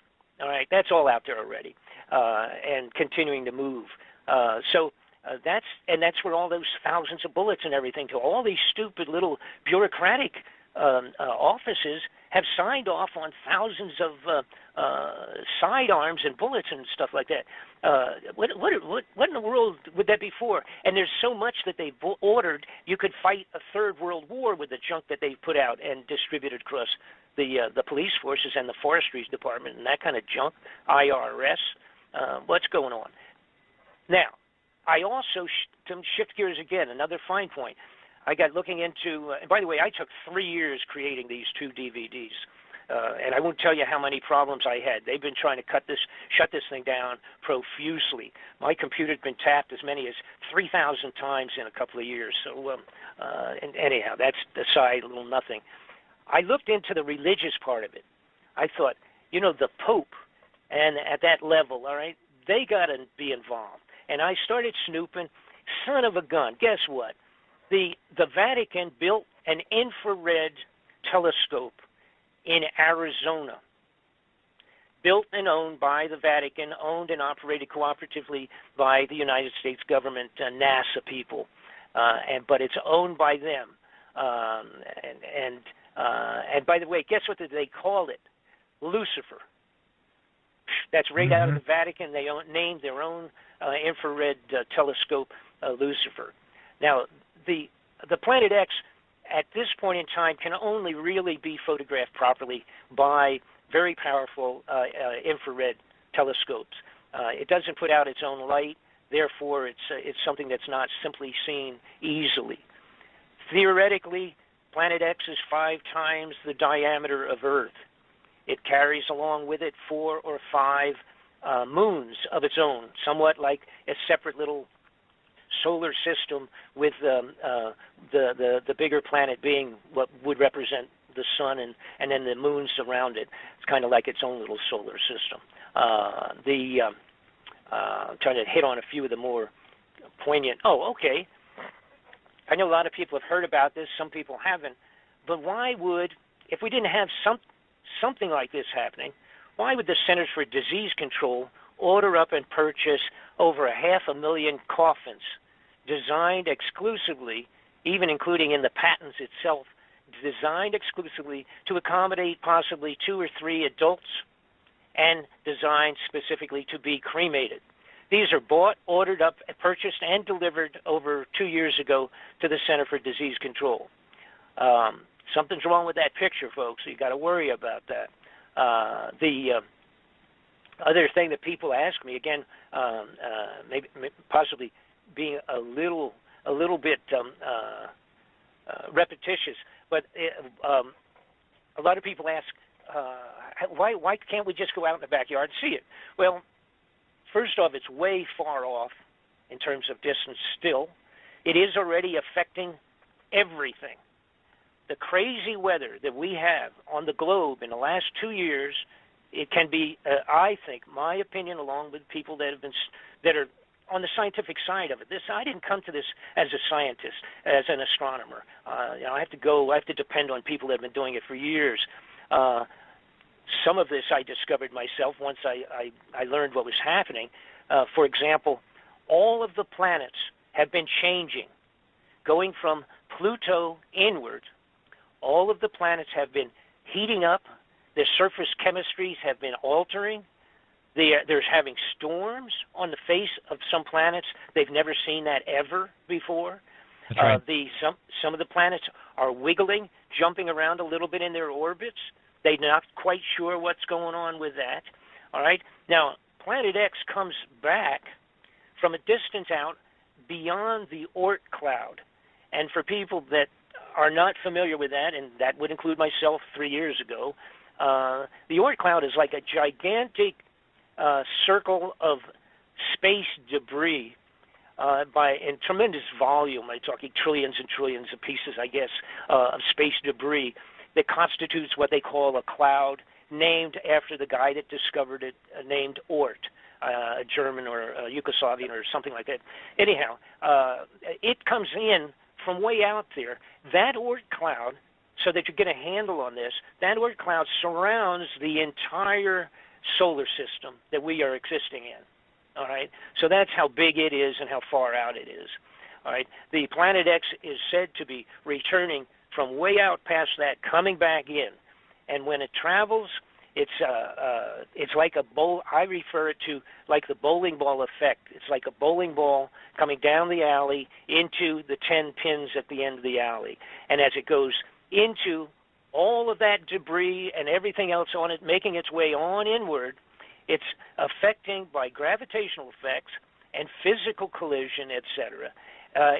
All right, that's all out there already, and continuing to move. That's where all those thousands of bullets and everything to all these stupid little bureaucratic offices have signed off on thousands of sidearms and bullets and stuff like that. What in the world would that be for? And there's so much that they've ordered, you could fight a third world war with the junk that they've put out and distributed across the police forces and the forestry department and that kind of junk, IRS. What's going on? Now, I also shift gears again, another fine point. I got looking into, and by the way, I took 3 years creating these 2 DVDs. And I won't tell you how many problems I had. They've been trying to shut this thing down profusely. My computer's been tapped as many as 3,000 times in a couple of years. So, and anyhow, that's aside, a little nothing. I looked into the religious part of it. I thought, the Pope, and at that level, all right, they got to be involved. And I started snooping. Son of a gun, guess what? The Vatican built an infrared telescope in Arizona, built and owned by the Vatican, owned and operated cooperatively by the United States government, NASA people, but it's owned by them. And by the way, guess what they called it? Lucifer. That's right out of the Vatican. They named their own infrared telescope Lucifer. Now, the Planet X, at this point in time, can only really be photographed properly by very powerful infrared telescopes. It doesn't put out its own light, therefore it's something that's not simply seen easily. Theoretically, Planet X is 5 times the diameter of Earth. It carries along with it 4 or 5 moons of its own, somewhat like a separate little solar system, with the bigger planet being what would represent the sun, and then the moons around it. It's kind of like its own little solar system. I'm trying to hit on a few of the more poignant. Oh, okay. I know a lot of people have heard about this. Some people haven't. But why would, if we didn't have something like this happening, why would the Centers for Disease Control order up and purchase over 500,000 coffins designed exclusively, even including in the patents itself, designed exclusively to accommodate possibly 2 or 3 adults and designed specifically to be cremated? These are bought, ordered up, purchased, and delivered over 2 years ago to the Center for Disease Control. Something's wrong with that picture, folks. You got to worry about that. The other thing that people ask me, again, maybe possibly being a little bit repetitious, but a lot of people ask, why can't we just go out in the backyard and see it? Well, first off, it's way far off in terms of distance still. It is already affecting everything. The crazy weather that we have on the globe in the last 2 years, it can be, I think, my opinion, along with people that are on the scientific side of it. I didn't come to this as a scientist, as an astronomer. I have to depend on people that have been doing it for years. Some of this I discovered myself once I learned what was happening. For example, all of the planets have been changing, going from Pluto inward. All of the planets have been heating up. Their surface chemistries have been altering. There's having storms on the face of some planets. They've never seen that ever before. That's right. Some of the planets are wiggling, jumping around a little bit in their orbits. They're not quite sure what's going on with that. All right? Now, Planet X comes back from a distance out beyond the Oort cloud. And for people that are not familiar with that, and that would include myself 3 years ago, the Oort cloud is like a gigantic circle of space debris in tremendous volume. I'm talking trillions and trillions of pieces, I guess, of space debris that constitutes what they call a cloud, named after the guy that discovered it, named Oort, a German or a Yugoslavian or something like that. Anyhow, it comes in from way out there. That Oort cloud, so that you get a handle on this, that Oort cloud surrounds the entire solar system that we are existing in. All right, so that's how big it is and how far out it is. All right, the Planet X is said to be returning from way out past that, coming back in, and when it travels, it's like a bowl. I refer it to like the bowling ball effect. It's like a bowling ball coming down the alley into the 10 pins at the end of the alley, and as it goes into all of that debris and everything else on it, making its way on inward, it's affecting by gravitational effects and physical collision, etc.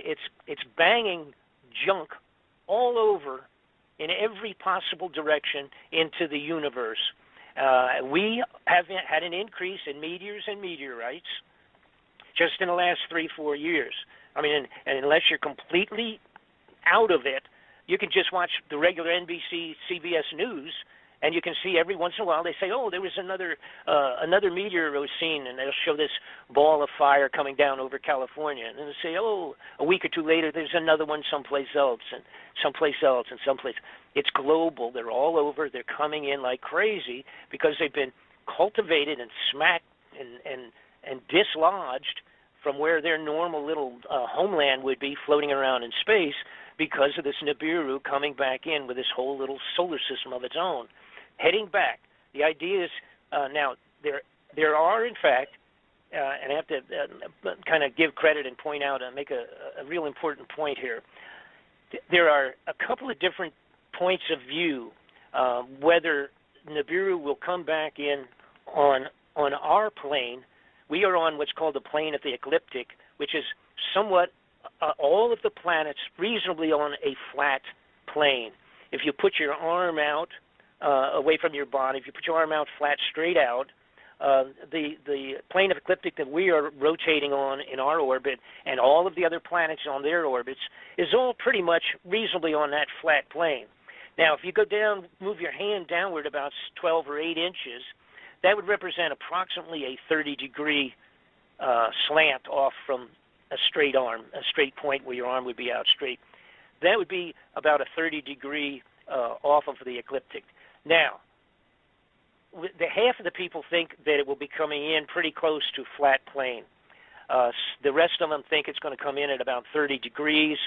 It's banging junk all over in every possible direction into the universe. We have had an increase in meteors and meteorites just in the last 3-4 years. I mean, and unless you're completely out of it, you can just watch the regular NBC, CBS News, and you can see every once in a while they say, oh, there was another meteor was seen, and they'll show this ball of fire coming down over California. And then they say, oh, a week or two later, there's another one someplace else, and someplace else, and someplace. It's global. They're all over. They're coming in like crazy because they've been cultivated and smacked and dislodged from where their normal little homeland would be, floating around in space, because of this Nibiru coming back in with this whole little solar system of its own. Heading back, the idea is now there are, in fact, and I have to kind of give credit and point out and make a real important point here. There are a couple of different points of view whether Nibiru will come back in on our plane. We are on what's called the plane of the ecliptic, which is somewhat all of the planets reasonably on a flat plane. If you put your arm out away from your body, if you put your arm out flat, straight out, the plane of ecliptic that we are rotating on in our orbit and all of the other planets on their orbits is all pretty much reasonably on that flat plane. Now, if you go down, move your hand downward about 12 or 8 inches, that would represent approximately a 30-degree slant off from a straight arm, a straight point where your arm would be out straight. That would be about a 30-degree off of the ecliptic. Now, the half of the people think that it will be coming in pretty close to flat plane. The rest of them think it's going to come in at about 30 degrees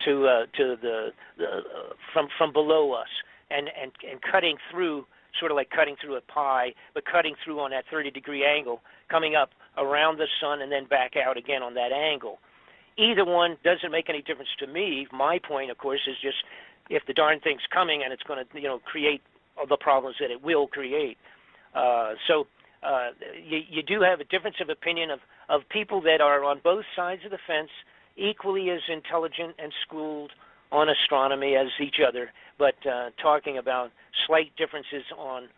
to from below us and cutting through, sort of like cutting through a pie, but cutting through on that 30-degree angle, coming up around the sun and then back out again on that angle. Either one doesn't make any difference to me. My point, of course, is just if the darn thing's coming and it's going to, create the problems that it will create. So you do have a difference of opinion of people that are on both sides of the fence, equally as intelligent and schooled on astronomy as each other, but talking about slight differences on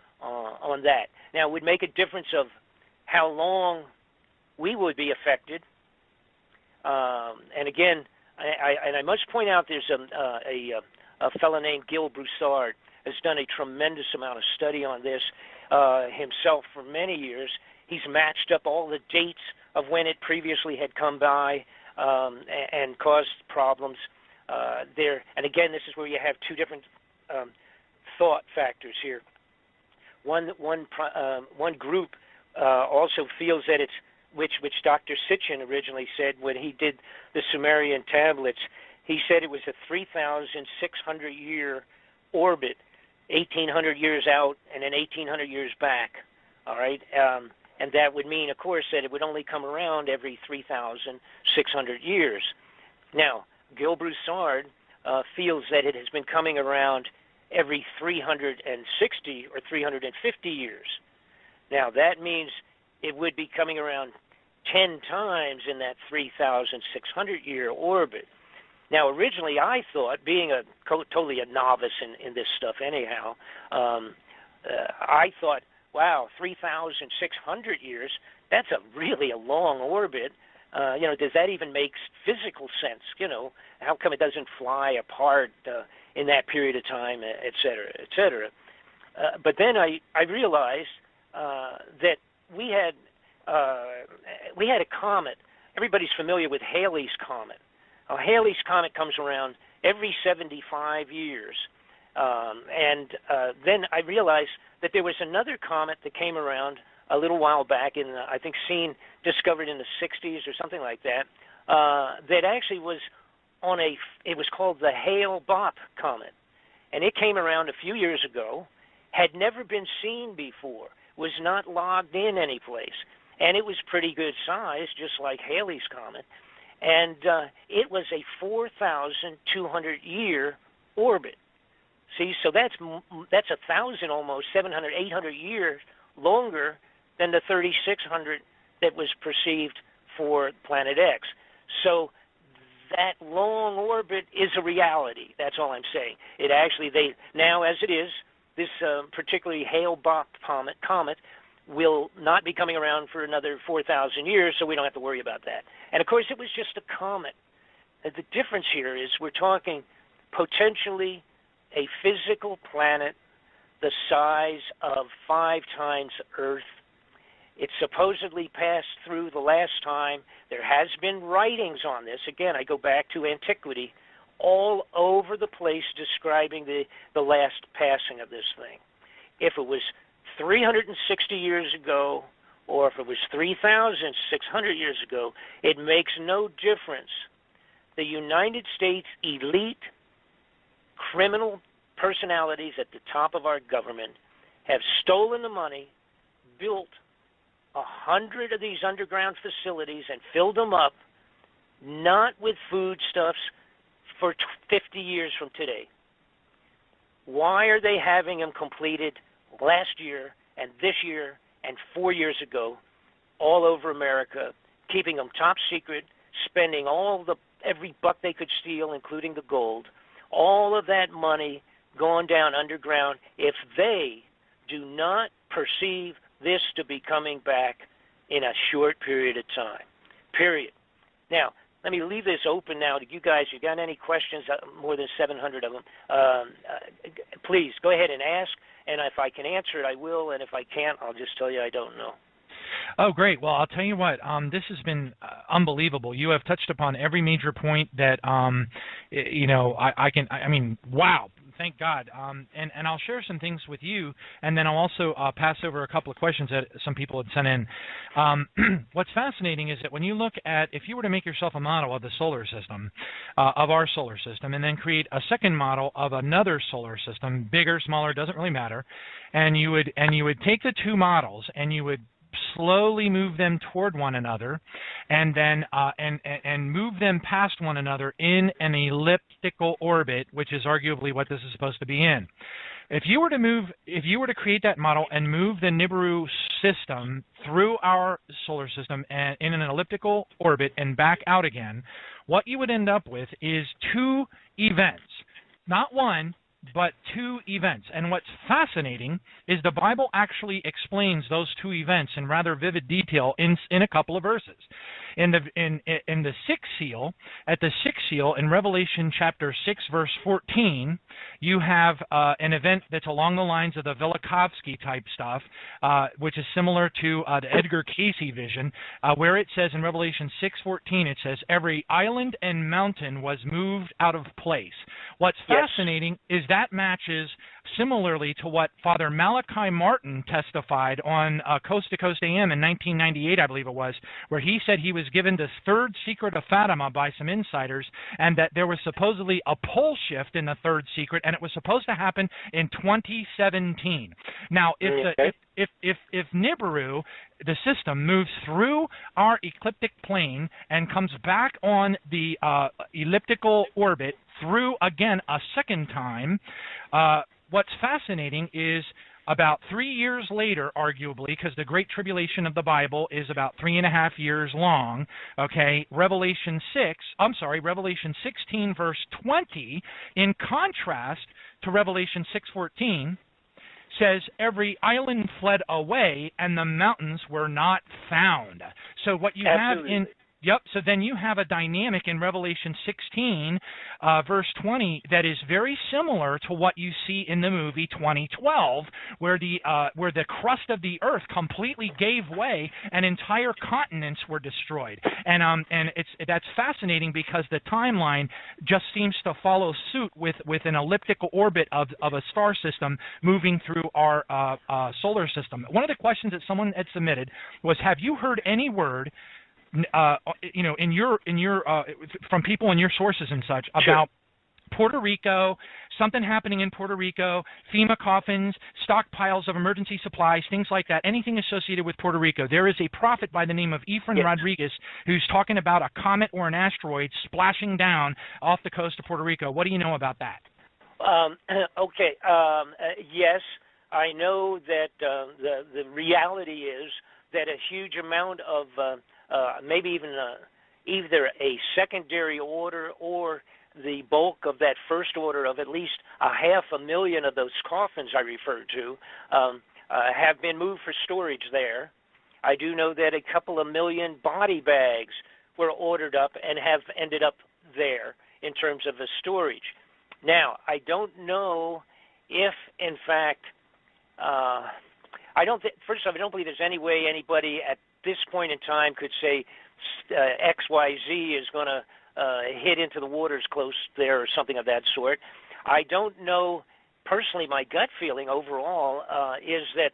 that. Now, it would make a difference of how long we would be affected. And again, I must point out there's a fellow named Gil Broussard has done a tremendous amount of study on this himself for many years. He's matched up all the dates of when it previously had come by and caused problems there. And again, this is where you have two different thought factors here. One group also feels that it's which Dr. Sitchin originally said when he did the Sumerian tablets. He said it was a 3,600-year orbit, 1,800 years out and then 1,800 years back. All right, and that would mean, of course, that it would only come around every 3,600 years. Now, Gil Broussard feels that it has been coming around every 360 or 350 years. Now, that means it would be coming around 10 times in that 3,600-year orbit. Now, originally I thought, being totally a novice in this stuff anyhow, I thought, wow, 3,600 years, that's really a long orbit. Does that even make physical sense? How come it doesn't fly apart in that period of time, et cetera, et cetera? But then I realized that we had a comet. Everybody's familiar with Halley's Comet. Halley's Comet comes around every 75 years. And then I realized that there was another comet that came around a little while back I think discovered in the 60s or something like that, that actually was it was called the Hale-Bopp comet. And it came around a few years ago, had never been seen before, was not logged in any place. And it was pretty good size, just like Halley's Comet. And it was a 4,200-year orbit. See, so that's 1,000 almost, 700, 800 years longer than the 3,600 that was perceived for Planet X. So that long orbit is a reality. That's all I'm saying. It actually, now as it is, this particularly Hale-Bopp comet will not be coming around for another 4,000 years, so we don't have to worry about that. And of course, it was just a comet. The difference here is we're talking potentially a physical planet the size of 5 times Earth. It supposedly passed through the last time. There has been writings on this. Again, I go back to antiquity, all over the place describing the last passing of this thing. If it was 360 years ago, or if it was 3,600 years ago, it makes no difference. The United States elite criminal personalities at the top of our government have stolen the money, built 100 of these underground facilities and filled them up, not with foodstuffs, for 50 years from today. Why are they having them completed last year and this year and 4 years ago all over America, keeping them top secret, spending every buck they could steal, including the gold, all of that money going down underground, if they do not perceive this to be coming back in a short period of time, period. Now, let me leave this open now to you guys. You got any questions, more than 700 of them, please go ahead and ask, and if I can answer it, I will, and if I can't, I'll just tell you I don't know. Oh, great. Well, I'll tell you what, this has been unbelievable. You have touched upon every major point that, I mean, wow. Thank God. And I'll share some things with you, and then I'll also pass over a couple of questions that some people had sent in. What's fascinating is that when you look at, if you were to make yourself a model of the solar system, of our solar system, and then create a second model of another solar system, bigger, smaller, doesn't really matter, and you would take the two models and you would slowly move them toward one another, and then and move them past one another in an elliptical orbit, which is arguably what this is supposed to be in. If you were to create that model and move the Nibiru system through our solar system and in an elliptical orbit and back out again, what you would end up with is 2 events, not one, but 2 events. And what's fascinating is the Bible actually explains those 2 events in rather vivid detail in a couple of verses. In the 6th seal, at the 6th seal in Revelation chapter 6, verse 14, you have an event that's along the lines of the Velikovsky type stuff, which is similar to the Edgar Cayce vision, where it says in Revelation 6:14, it says, "Every island and mountain was moved out of place." What's fascinating is that matches similarly to what Father Malachi Martin testified on Coast to Coast AM in 1998, I believe it was, where he said he was given this 3rd secret of Fatima by some insiders, and that there was supposedly a pole shift in the 3rd secret, and it was supposed to happen in 2017. Now, if Nibiru, the system, moves through our ecliptic plane and comes back on the elliptical orbit through again a second time, what's fascinating is about 3 years later, arguably, because the Great Tribulation of the Bible is about 3.5 years long, okay, Revelation 16, verse 20, in contrast to Revelation 6:14, says every island fled away and the mountains were not found. So what you have in Yep. So then you have a dynamic in Revelation 16, verse 20, that is very similar to what you see in the movie 2012, where the crust of the earth completely gave way and entire continents were destroyed. And that's fascinating because the timeline just seems to follow suit with an elliptical orbit of a star system moving through our solar system. One of the questions that someone had submitted was, have you heard any word, in your from people in your sources and such about Puerto Rico, something happening in Puerto Rico, FEMA coffins, stockpiles of emergency supplies, things like that, anything associated with Puerto Rico? There is a prophet by the name of Efrain Rodriguez who's talking about a comet or an asteroid splashing down off the coast of Puerto Rico. What do you know about that? Yes, I know that the reality is that a huge amount of maybe even either a secondary order or the bulk of that first order of at least 500,000 of those coffins I referred to have been moved for storage there. I do know that a couple of million body bags were ordered up and have ended up there in terms of the storage. Now, I don't know if, in fact, first off, I don't believe there's any way anybody at this point in time could say XYZ is going to hit into the waters close there or something of that sort. I don't know. Personally, my gut feeling overall is that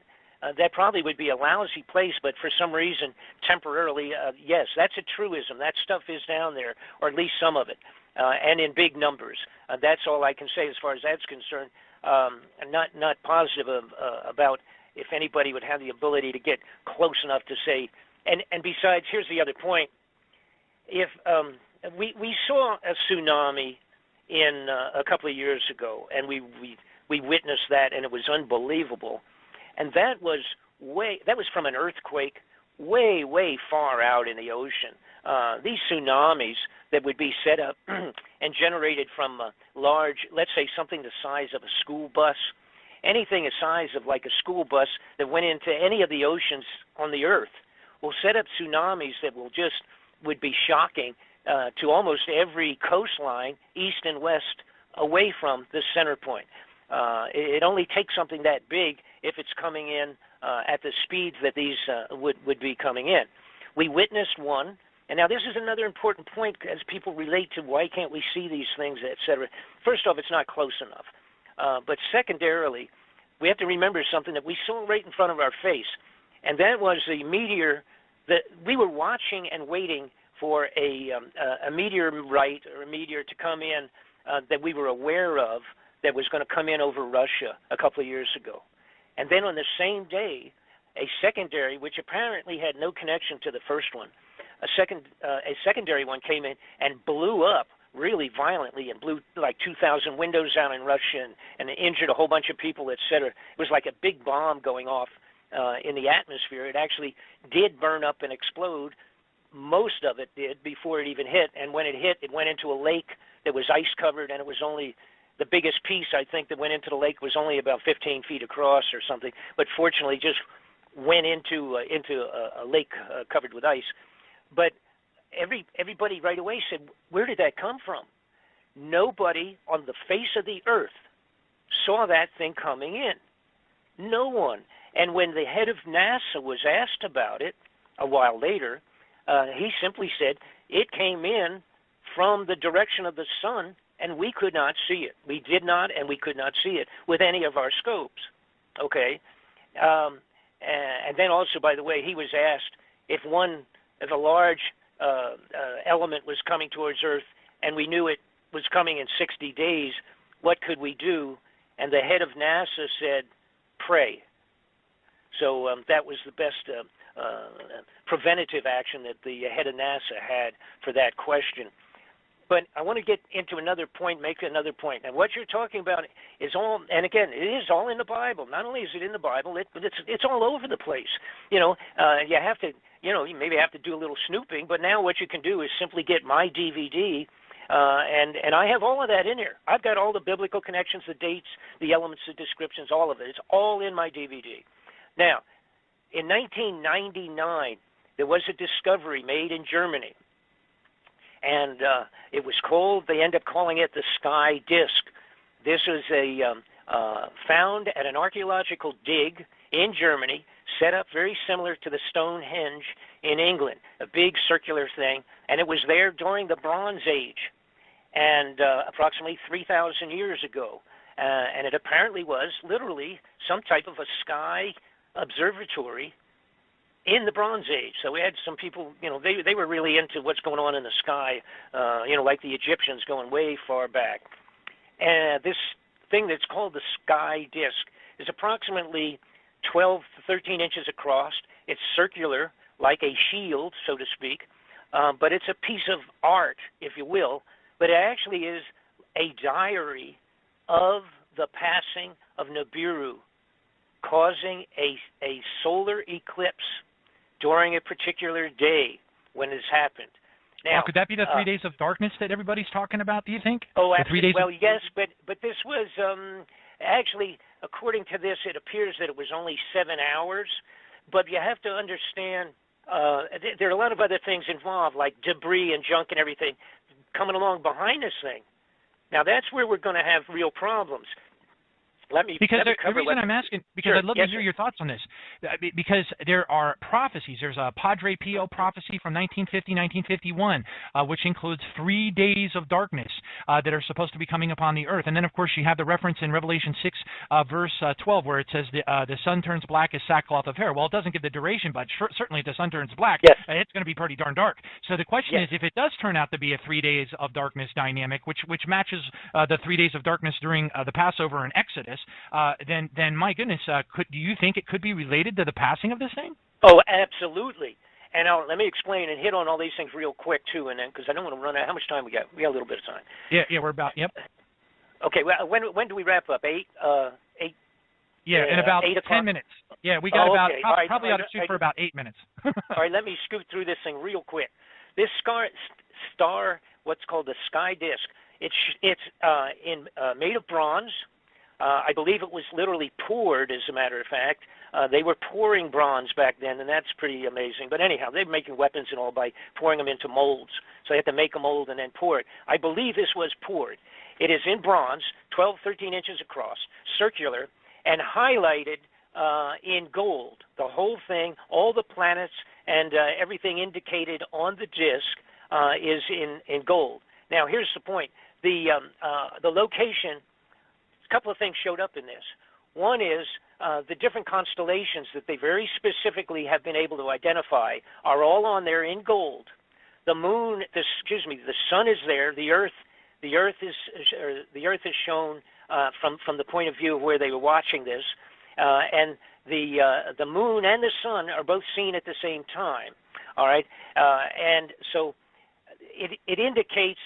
that probably would be a lousy place, but for some reason, temporarily, yes, that's a truism. That stuff is down there, or at least some of it, and in big numbers. That's all I can say as far as that's concerned. I'm not positive about if anybody would have the ability to get close enough to say. And besides, here's the other point. If we saw a tsunami in a couple of years ago, and we witnessed that, and it was unbelievable. And that was from an earthquake way far out in the ocean. These tsunamis that would be set up and generated from large, let's say something the size of a school bus, anything the size of like a school bus that went into any of the oceans on the earth, will set up tsunamis that would be shocking to almost every coastline, east and west, away from the center point. It only takes something that big if it's coming in at the speeds that these would be coming in. We witnessed one, and now this is another important point as people relate to why can't we see these things, et cetera. First off, it's not close enough. But secondarily, we have to remember something that we saw right in front of our face, and that was the meteor that we were watching and waiting for a meteorite or a meteor to come in that we were aware of that was going to come in over Russia a couple of years ago. And then on the same day, a secondary, which apparently had no connection to the first one, a secondary one came in and blew up really violently and blew like 2,000 windows out in Russia and injured a whole bunch of people, et cetera. It was like a big bomb going off in the atmosphere. It actually did burn up and explode. Most of it did before it even hit. And when it hit, it went into a lake that was ice covered, and it was only the biggest piece, I think, that went into the lake was only about 15 feet across or something, but fortunately just went into a lake covered with ice. But everybody right away said, where did that come from? Nobody on the face of the earth saw that thing coming in. No one. And when the head of NASA was asked about it a while later, he simply said, it came in from the direction of the sun, and we could not see it. We did not, and we could not see it with any of our scopes. Okay? And then also, by the way, he was asked if a large element was coming towards Earth, and we knew it was coming in 60 days, what could we do? And the head of NASA said, pray. So that was the best preventative action that the head of NASA had for that question. But I want to get into another point, make another point. And what you're talking about is all, and again, it is all in the Bible. Not only is it in the Bible, but it's all over the place. You have to, you maybe have to do a little snooping, but now what you can do is simply get my DVD, and I have all of that in here. I've got all the biblical connections, the dates, the elements, the descriptions, all of it. It's all in my DVD. Now, in 1999, there was a discovery made in Germany and it was called. They end up calling it the sky disk. This was found at an archaeological dig in Germany, set up very similar to the Stonehenge in England, a big circular thing, and it was there during the Bronze Age, and approximately 3,000 years ago. And it apparently was literally some type of a sky observatory in the Bronze Age. So we had some people, they were really into what's going on in the sky, like the Egyptians going way far back. And this thing that's called the sky disk is approximately 12 to 13 inches across. It's circular, like a shield, so to speak, but it's a piece of art, if you will. But it actually is a diary of the passing of Nibiru, causing a solar eclipse during a particular day when this happened. Now, could that be the 3 days of darkness that everybody's talking about, do you think? Oh, absolutely. Well, yes, but this was actually, according to this, it appears that it was only 7 hours. But you have to understand, there are a lot of other things involved, like debris and junk and everything coming along behind this thing. Now, that's where we're going to have real problems. The reason I'm asking, because I'd love to hear your thoughts on this, because there are prophecies. There's a Padre Pio prophecy from 1950, 1951, which includes 3 days of darkness that are supposed to be coming upon the earth. And then, of course, you have the reference in Revelation 6, verse 12, where it says the sun turns black as sackcloth of hair. Well, it doesn't give the duration, but certainly if the sun turns black, it's going to be pretty darn dark. So the question is, if it does turn out to be a 3 days of darkness dynamic, which matches the 3 days of darkness during the Passover and Exodus, then my goodness, do you think it could be related to the passing of this thing? Oh, absolutely. And let me explain and hit on all these things real quick too, and then because I don't want to run out. How much time we got? We got a little bit of time. Yeah, we're about. Yep. Okay. Well, when do we wrap up? 8. Yeah, in about 10 minutes. Yeah, we got probably ought to shoot for about 8 minutes. All right, let me scoot through this thing real quick. This star, what's called the sky disk. It's made of bronze. I believe it was literally poured, as a matter of fact. They were pouring bronze back then, and that's pretty amazing. But anyhow, they're making weapons and all by pouring them into molds. So they had to make a mold and then pour it. I believe this was poured. It is in bronze, 12, 13 inches across, circular, and highlighted in gold. The whole thing, all the planets and everything indicated on the disk is in gold. Now, here's the point. The location, a couple of things showed up in this. One is the different constellations that they very specifically have been able to identify are all on there in gold. The moon, the sun is there. The Earth is shown from the point of view of where they were watching this, and the moon and the sun are both seen at the same time. All right, and so it indicates.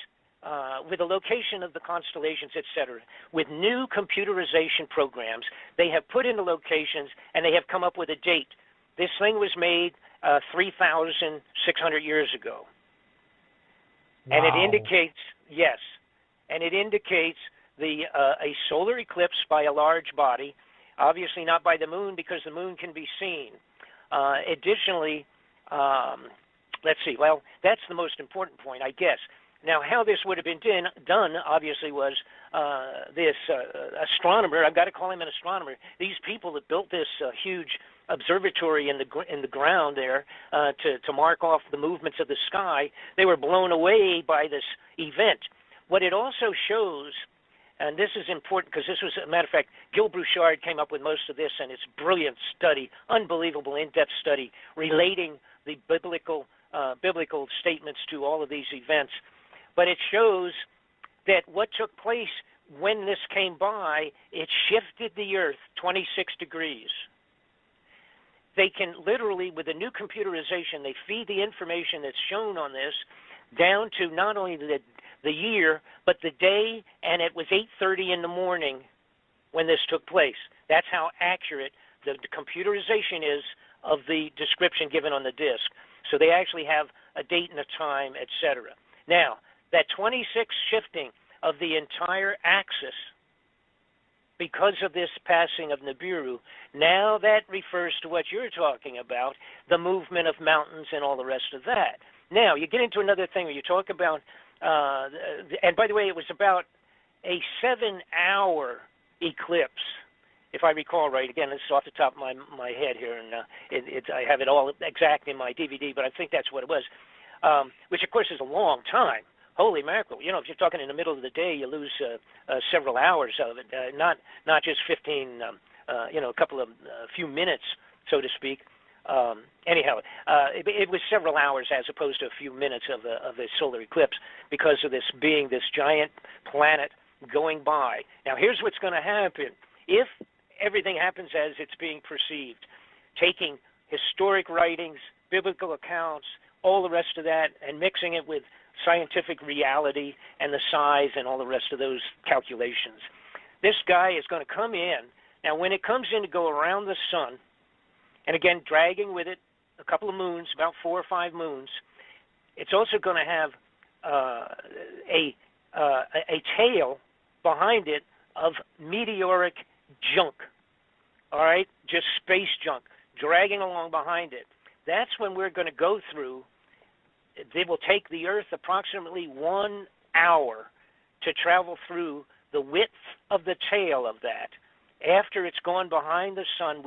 With the location of the constellations, etc., with new computerization programs, they have put in the locations and they have come up with a date. This thing was made 3,600 years ago. Wow. And it indicates, a solar eclipse by a large body, obviously not by the moon because the moon can be seen. Additionally, let's see, well, that's the most important point, I guess. Now, how this would have been done, obviously, was this astronomer. I've got to call him an astronomer. These people that built this huge observatory in the ground there to mark off the movements of the sky, they were blown away by this event. What it also shows, and this is important because this was, a matter of fact, Gil Bouchard came up with most of this, and it's a brilliant study, unbelievable in-depth study relating the biblical statements to all of these events. But it shows that what took place when this came by, it shifted the Earth 26 degrees. They can literally, with the new computerization, they feed the information that's shown on this down to not only the year, but the day, and it was 8:30 in the morning when this took place. That's how accurate the computerization is of the description given on the disk. So they actually have a date and a time, etc. Now, that 26 shifting of the entire axis because of this passing of Nibiru, now that refers to what you're talking about, the movement of mountains and all the rest of that. Now, you get into another thing where you talk about, and by the way, it was about a 7-hour eclipse, if I recall right. Again, this is off the top of my head here, and I have it all exact in my DVD, but I think that's what it was, which, of course, is a long time. Holy mackerel. You know, if you're talking in the middle of the day, you lose several hours of it, not just 15, a few minutes, so to speak. Anyhow, it was several hours as opposed to a few minutes of a solar eclipse because of this being this giant planet going by. Now, here's what's going to happen. If everything happens as it's being perceived, taking historic writings, biblical accounts, all the rest of that, and mixing it with scientific reality and the size and all the rest of those calculations, this guy is going to come in. Now, when it comes in to go around the sun, and again, dragging with it a couple of moons, about 4 or 5 moons, it's also going to have a tail behind it of meteoric junk, all right, just space junk, dragging along behind it. That's when we're going to go through. They will take the Earth approximately 1 hour to travel through the width of the tail of that. After it's gone behind the sun,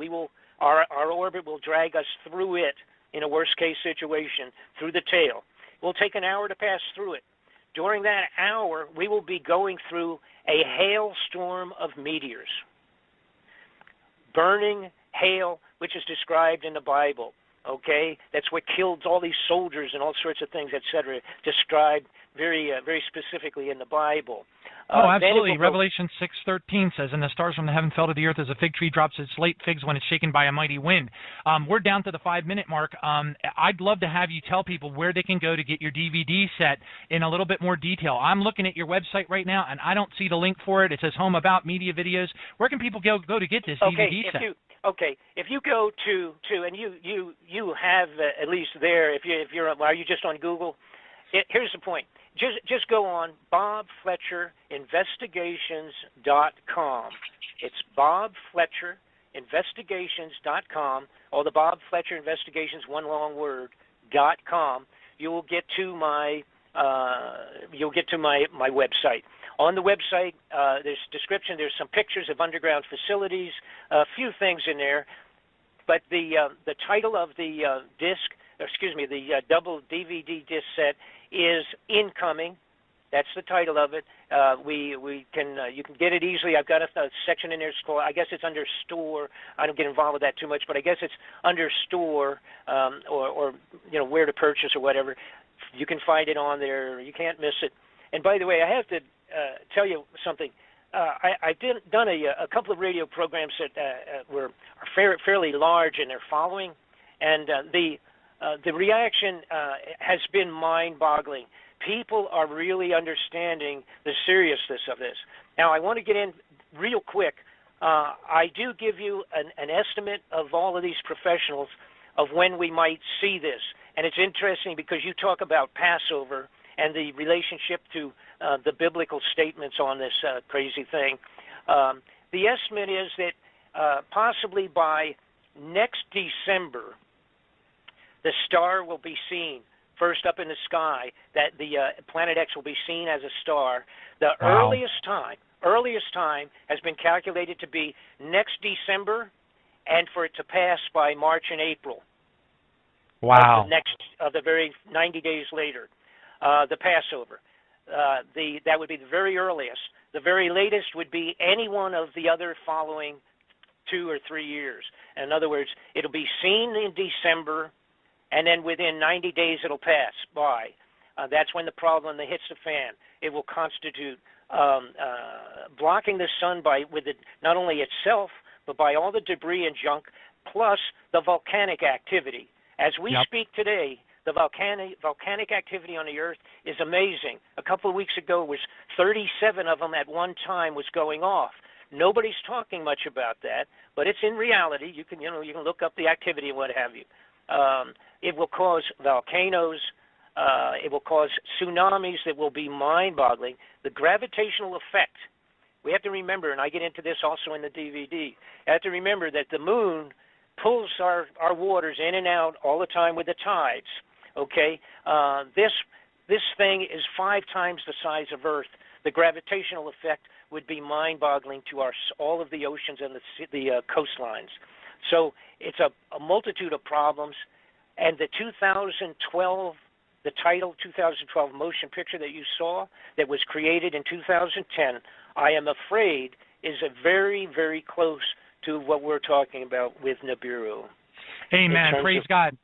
our orbit will drag us through it in a worst-case situation, through the tail. It will take an hour to pass through it. During that hour, we will be going through a hailstorm of meteors. Burning hail, which is described in the Bible, okay? That's what killed all these soldiers and all sorts of things, etc., described very specifically in the Bible. Absolutely. Revelation 6:13 says, "And the stars from the heaven fell to the earth as a fig tree drops its late figs when it's shaken by a mighty wind." We're down to the 5-minute mark. I'd love to have you tell people where they can go to get your DVD set in a little bit more detail. I'm looking at your website right now, and I don't see the link for it. It says Home About Media Videos. Where can people go to get this DVD set? If you go to and you have at least there, are you just on Google? Here's the point. Just go on BobFletcherInvestigations.com. It's BobFletcherInvestigations.com, or the Bob Fletcher Investigations, one long word, .com. You will get to my website. On the website, there's description. There's some pictures of underground facilities, a few things in there. But the title of the the double DVD disc set is Incoming. That's the title of it. You can get it easily. I've got a section in there called, I guess it's under store. I don't get involved with that too much, but I guess it's under store or where to purchase or whatever. You can find it on there. You can't miss it. And by the way, I have to tell you something. I've done a couple of radio programs that are fairly large in their following, and the reaction has been mind-boggling. People are really understanding the seriousness of this. Now, I want to get in real quick. I do give you an estimate of all of these professionals of when we might see this, and it's interesting because you talk about Passover and the relationship to the biblical statements on this crazy thing. The estimate is that possibly by next December, the star will be seen first up in the sky, that the Planet X will be seen as a star. The earliest time has been calculated to be next December, and for it to pass by March and April. Wow. Of the very 90 days later, the Passover. That would be the very earliest. The very latest would be any one of the other following 2 or 3 years. In other words, it'll be seen in December, and then within 90 days it'll pass by. That's when the problem hits the fan. It will constitute blocking the sun with it, not only itself, but by all the debris and junk, plus the volcanic activity. As we speak today, the volcanic activity on the Earth is amazing. A couple of weeks ago, it was 37 of them at one time was going off. Nobody's talking much about that, but it's in reality. You can look up the activity and what have you. It will cause volcanoes. It will cause tsunamis that will be mind-boggling. The gravitational effect. We have to remember, and I get into this also in the DVD. I have to remember that the moon pulls our waters in and out all the time with the tides. Okay, this thing is 5 times the size of Earth. The gravitational effect would be mind-boggling to all of the oceans and the coastlines. So it's a multitude of problems. And the 2012, the title 2012 motion picture that you saw that was created in 2010, I am afraid is very, very close to what we're talking about with Nibiru. Amen. Praise God.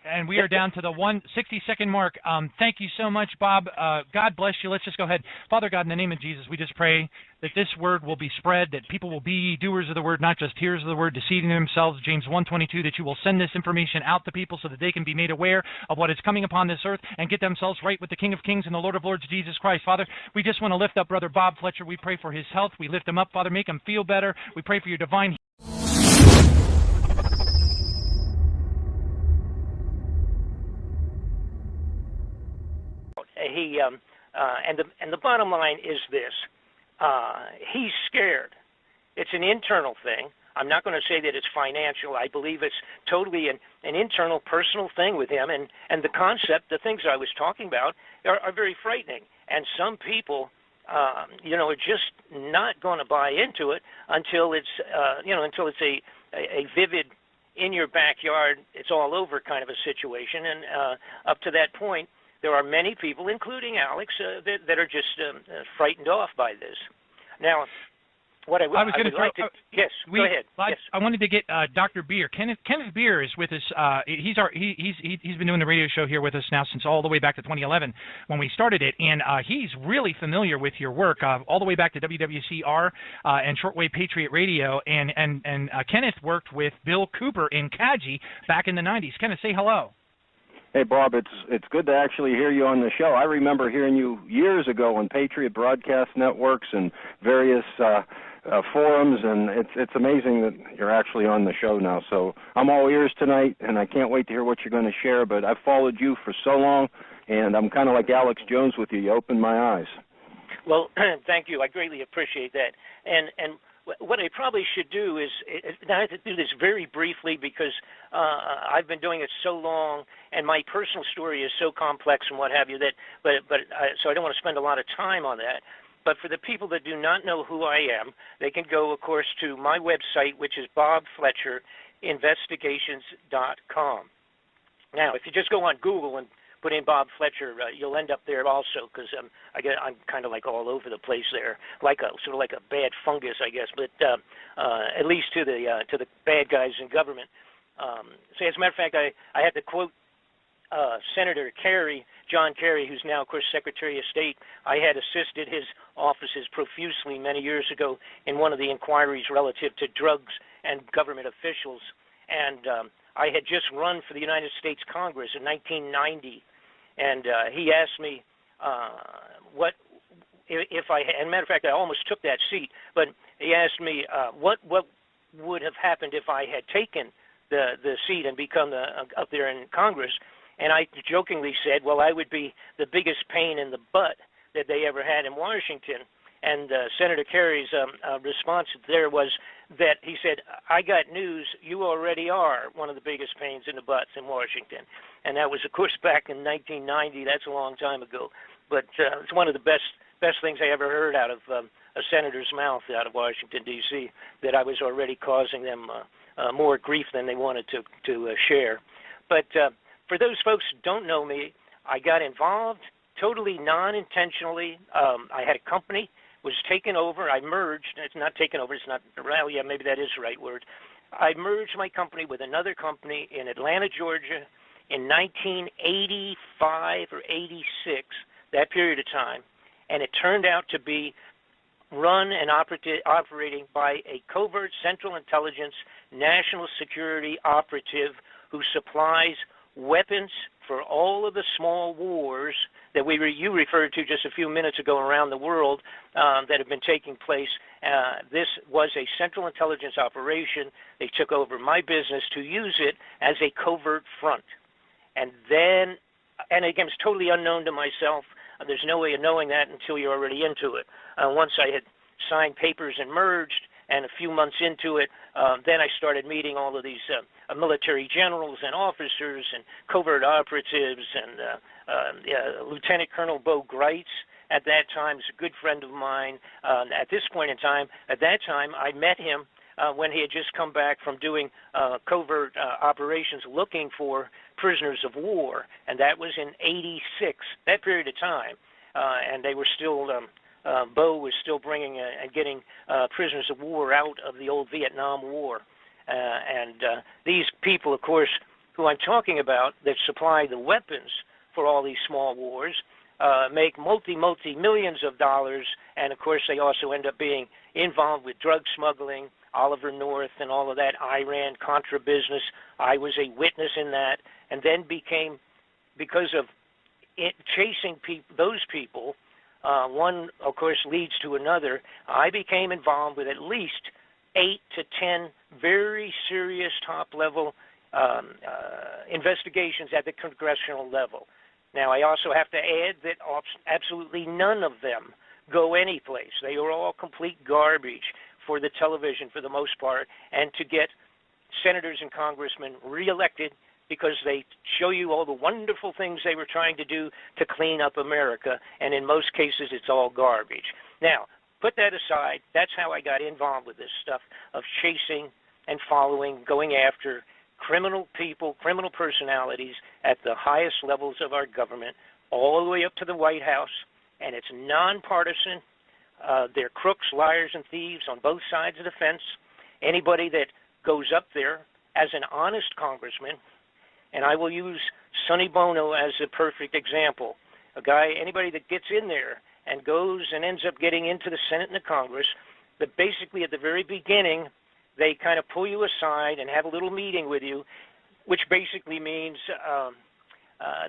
And we are down to the 160-second mark. Thank you so much, Bob. God bless you. Let's just go ahead. Father God, in the name of Jesus, we just pray that this word will be spread, that people will be doers of the word, not just hearers of the word, deceiving themselves. James 1:22, that you will send this information out to people so that they can be made aware of what is coming upon this earth and get themselves right with the King of Kings and the Lord of Lords, Jesus Christ. Father, we just want to lift up Brother Bob Fletcher. We pray for his health. We lift him up, Father. Make him feel better. We pray for your divine and the bottom line is this: he's scared. It's an internal thing. I'm not going to say that it's financial. I believe it's totally an internal, personal thing with him. And the concept, the things I was talking about, are very frightening. And some people, are just not going to buy into it until it's, until it's a vivid, in your backyard, it's all over kind of a situation. And up to that point, there are many people, including Alex, that are just frightened off by this. Now, what I would like to... Yes, go ahead. Yes. I wanted to get Dr. Beer. Kenneth Beer is with us. He's been doing the radio show here with us now since all the way back to 2011 when we started it, and he's really familiar with your work all the way back to WWCR and Shortwave Patriot Radio. And Kenneth worked with Bill Cooper in Kaji back in the 90s. Kenneth, say hello. Hey, Bob, it's good to actually hear you on the show. I remember hearing you years ago on Patriot Broadcast Networks and various forums, and it's amazing that you're actually on the show now. So I'm all ears tonight, and I can't wait to hear what you're going to share. But I've followed you for so long, and I'm kind of like Alex Jones with you. You opened my eyes. Well, thank you. I greatly appreciate that. And what I probably should do is, I have to do this very briefly because I've been doing it so long, and my personal story is so complex and what have you so I don't want to spend a lot of time on that. But for the people that do not know who I am, they can go, of course, to my website, which is bobfletcherinvestigations.com. Now, if you just go on Google and put in Bob Fletcher, you'll end up there also, because I'm kind of like all over the place there, like a sort of like a bad fungus, I guess. But at least to the bad guys in government. So as a matter of fact, I had to quote Senator Kerry, John Kerry, who's now, of course, Secretary of State. I had assisted his offices profusely many years ago in one of the inquiries relative to drugs and government officials, and I had just run for the United States Congress in 1990, and he asked me what if I had, and matter of fact, I almost took that seat, but he asked me what would have happened if I had taken the seat and become up there in Congress, and I jokingly said, well, I would be the biggest pain in the butt that they ever had in Washington. And Senator Kerry's response there was that he said, I got news, you already are one of the biggest pains in the butts in Washington. And that was, of course, back in 1990. That's a long time ago. But it's one of the best things I ever heard out of a senator's mouth out of Washington, D.C., that I was already causing them more grief than they wanted to share. But for those folks who don't know me, I got involved totally non-intentionally. I had a company, was taken over. I merged. It's not taken over. It's not, well, yeah, maybe that is the right word. I merged my company with another company in Atlanta, Georgia in 1985 or 86, that period of time. And it turned out to be run and operating by a covert Central Intelligence national security operative who supplies weapons for all of the small wars that you referred to just a few minutes ago around the world that have been taking place. This was a Central Intelligence operation. They took over my business to use it as a covert front. And again, it's totally unknown to myself. There's no way of knowing that until you're already into it. Once I had signed papers and merged, and a few months into it, then I started meeting all of these military generals and officers and covert operatives, and Lieutenant Colonel Bo Greitz at that time is a good friend of mine. At this point in time, at that time, I met him when he had just come back from doing covert operations looking for prisoners of war, and that was in '86, that period of time. And they were still, Bo was still bringing and getting prisoners of war out of the old Vietnam War. And these people, of course, who I'm talking about, that supply the weapons for all these small wars, make multi-millions of dollars, and of course they also end up being involved with drug smuggling, Oliver North and all of that Iran-Contra business. I was a witness in that, and then became, because of chasing those people, one, of course, leads to another. I became involved with at least 8 to 10 very serious top-level investigations at the congressional level. Now, I also have to add that absolutely none of them go anyplace. They are all complete garbage for the television for the most part, and to get senators and congressmen reelected because they show you all the wonderful things they were trying to do to clean up America, and in most cases it's all garbage. Now, put that aside. That's how I got involved with this stuff of chasing and following, going after criminal people, criminal personalities at the highest levels of our government, all the way up to the White House, and it's nonpartisan. They're crooks, liars, and thieves on both sides of the fence. Anybody that goes up there as an honest congressman, and I will use Sonny Bono as a perfect example, anybody that gets in there and goes and ends up getting into the Senate and the Congress, that basically at the very beginning, they kind of pull you aside and have a little meeting with you, which basically means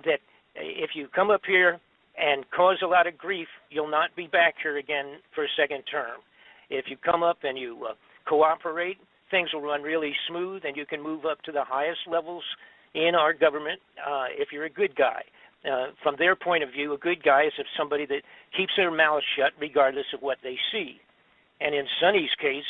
that if you come up here and cause a lot of grief, you'll not be back here again for a second term. If you come up and you cooperate, things will run really smooth, and you can move up to the highest levels in our government if you're a good guy. From their point of view, a good guy is somebody that keeps their mouth shut regardless of what they see. And in Sonny's case,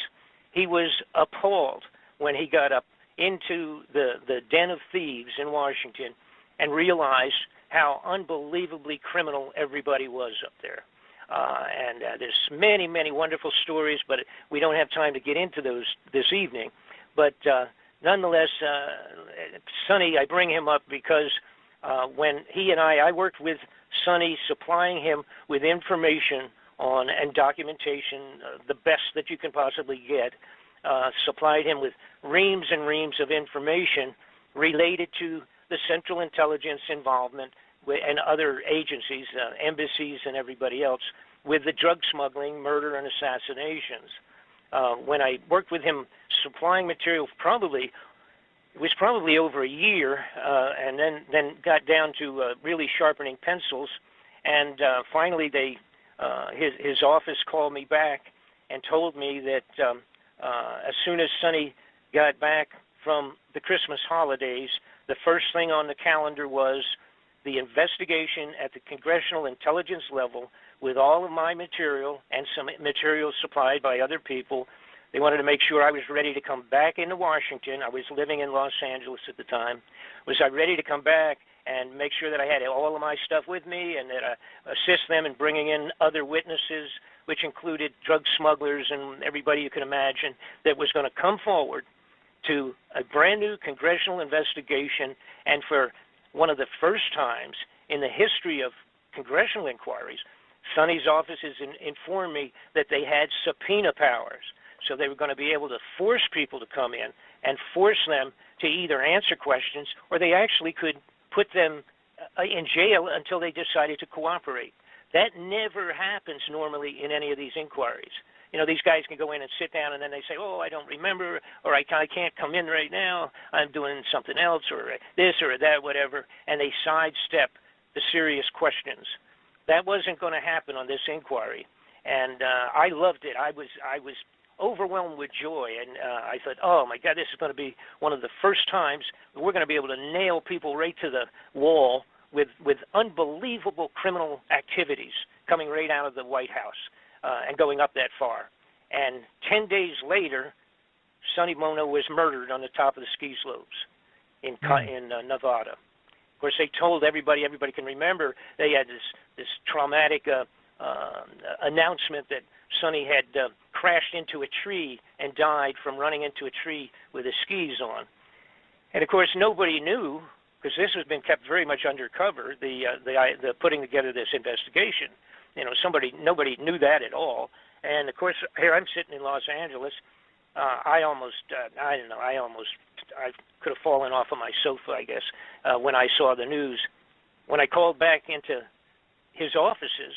he was appalled when he got up into the den of thieves in Washington and realized how unbelievably criminal everybody was up there. And there's many, many wonderful stories, but we don't have time to get into those this evening. But nonetheless, Sonny, I bring him up because when he and I worked with Sonny, supplying him with information on and documentation, the best that you can possibly get, supplied him with reams and reams of information related to the Central Intelligence involvement and other agencies, embassies and everybody else, with the drug smuggling, murder, and assassinations. When I worked with him supplying material, it was probably over a year, and then got down to really sharpening pencils, and finally his office called me back and told me that as soon as Sonny got back from the Christmas holidays, the first thing on the calendar was the investigation at the Congressional Intelligence level with all of my material and some material supplied by other people. They wanted to make sure I was ready to come back into Washington. I was living in Los Angeles at the time. Was I ready to come back and make sure that I had all of my stuff with me and that I assist them in bringing in other witnesses, which included drug smugglers and everybody you can imagine, that was going to come forward to a brand new congressional investigation. And for one of the first times in the history of congressional inquiries, Sonny's offices informed me that they had subpoena powers. So they were going to be able to force people to come in and force them to either answer questions, or they actually could put them in jail until they decided to cooperate. That never happens normally in any of these inquiries. You know, these guys can go in and sit down, and then they say, oh, I don't remember, or I can't come in right now, I'm doing something else, or this or that, whatever, and they sidestep the serious questions. That wasn't going to happen on this inquiry, and I loved it. I was overwhelmed with joy, and I thought, oh, my God, this is going to be one of the first times we're going to be able to nail people right to the wall with unbelievable criminal activities coming right out of the White House and going up that far. And 10 days later, Sonny Bono was murdered on the top of the ski slopes in Nevada. Of course, they told everybody. Everybody can remember they had this traumatic announcement that Sonny had crashed into a tree and died from running into a tree with his skis on. And of course, nobody knew, because this has been kept very much undercover. The putting together this investigation. Nobody knew that at all. And of course, here I'm sitting in Los Angeles. I could have fallen off of my sofa, I guess, when I saw the news. When I called back into his offices,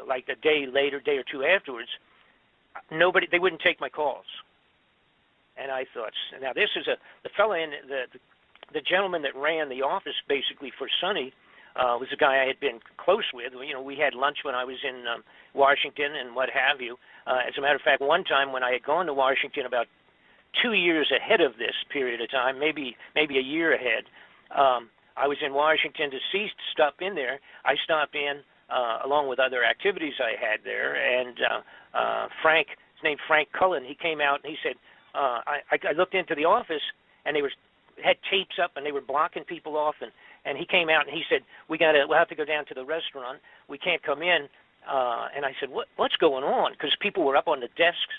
like a day or two afterwards, they wouldn't take my calls. And I thought, now this is the fellow in the gentleman that ran the office basically for Sonny was a guy I had been close with. We had lunch when I was in Washington and what have you. As a matter of fact, one time when I had gone to Washington about 2 years ahead of this period of time, maybe a year ahead, I was in Washington to see stuff in there. I stopped in along with other activities I had there, and Frank, his name Frank Cullen, he came out and he said, I looked into the office and they had tapes up and they were blocking people off, and he came out and he said, we'll have to go down to the restaurant. We can't come in. And I said, what's going on? Because people were up on the desks,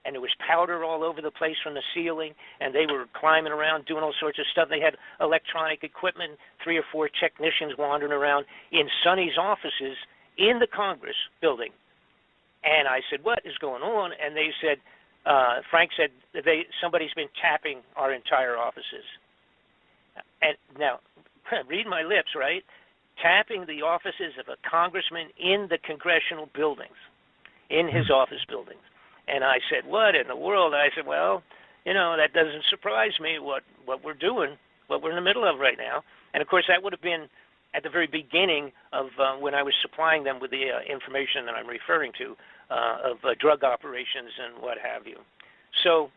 and there was powder all over the place from the ceiling, and they were climbing around doing all sorts of stuff. They had electronic equipment, 3 or 4 technicians wandering around in Sonny's offices in the Congress building. And I said, what is going on? And they said, Frank said, somebody's been tapping our entire offices. And now, read my lips, right? Tapping the offices of a congressman in the congressional buildings, in his office buildings. And I said, what in the world? I said, well, that doesn't surprise me, what we're doing, what we're in the middle of right now. And, of course, that would have been at the very beginning of when I was supplying them with the information that I'm referring to of drug operations and what have you. So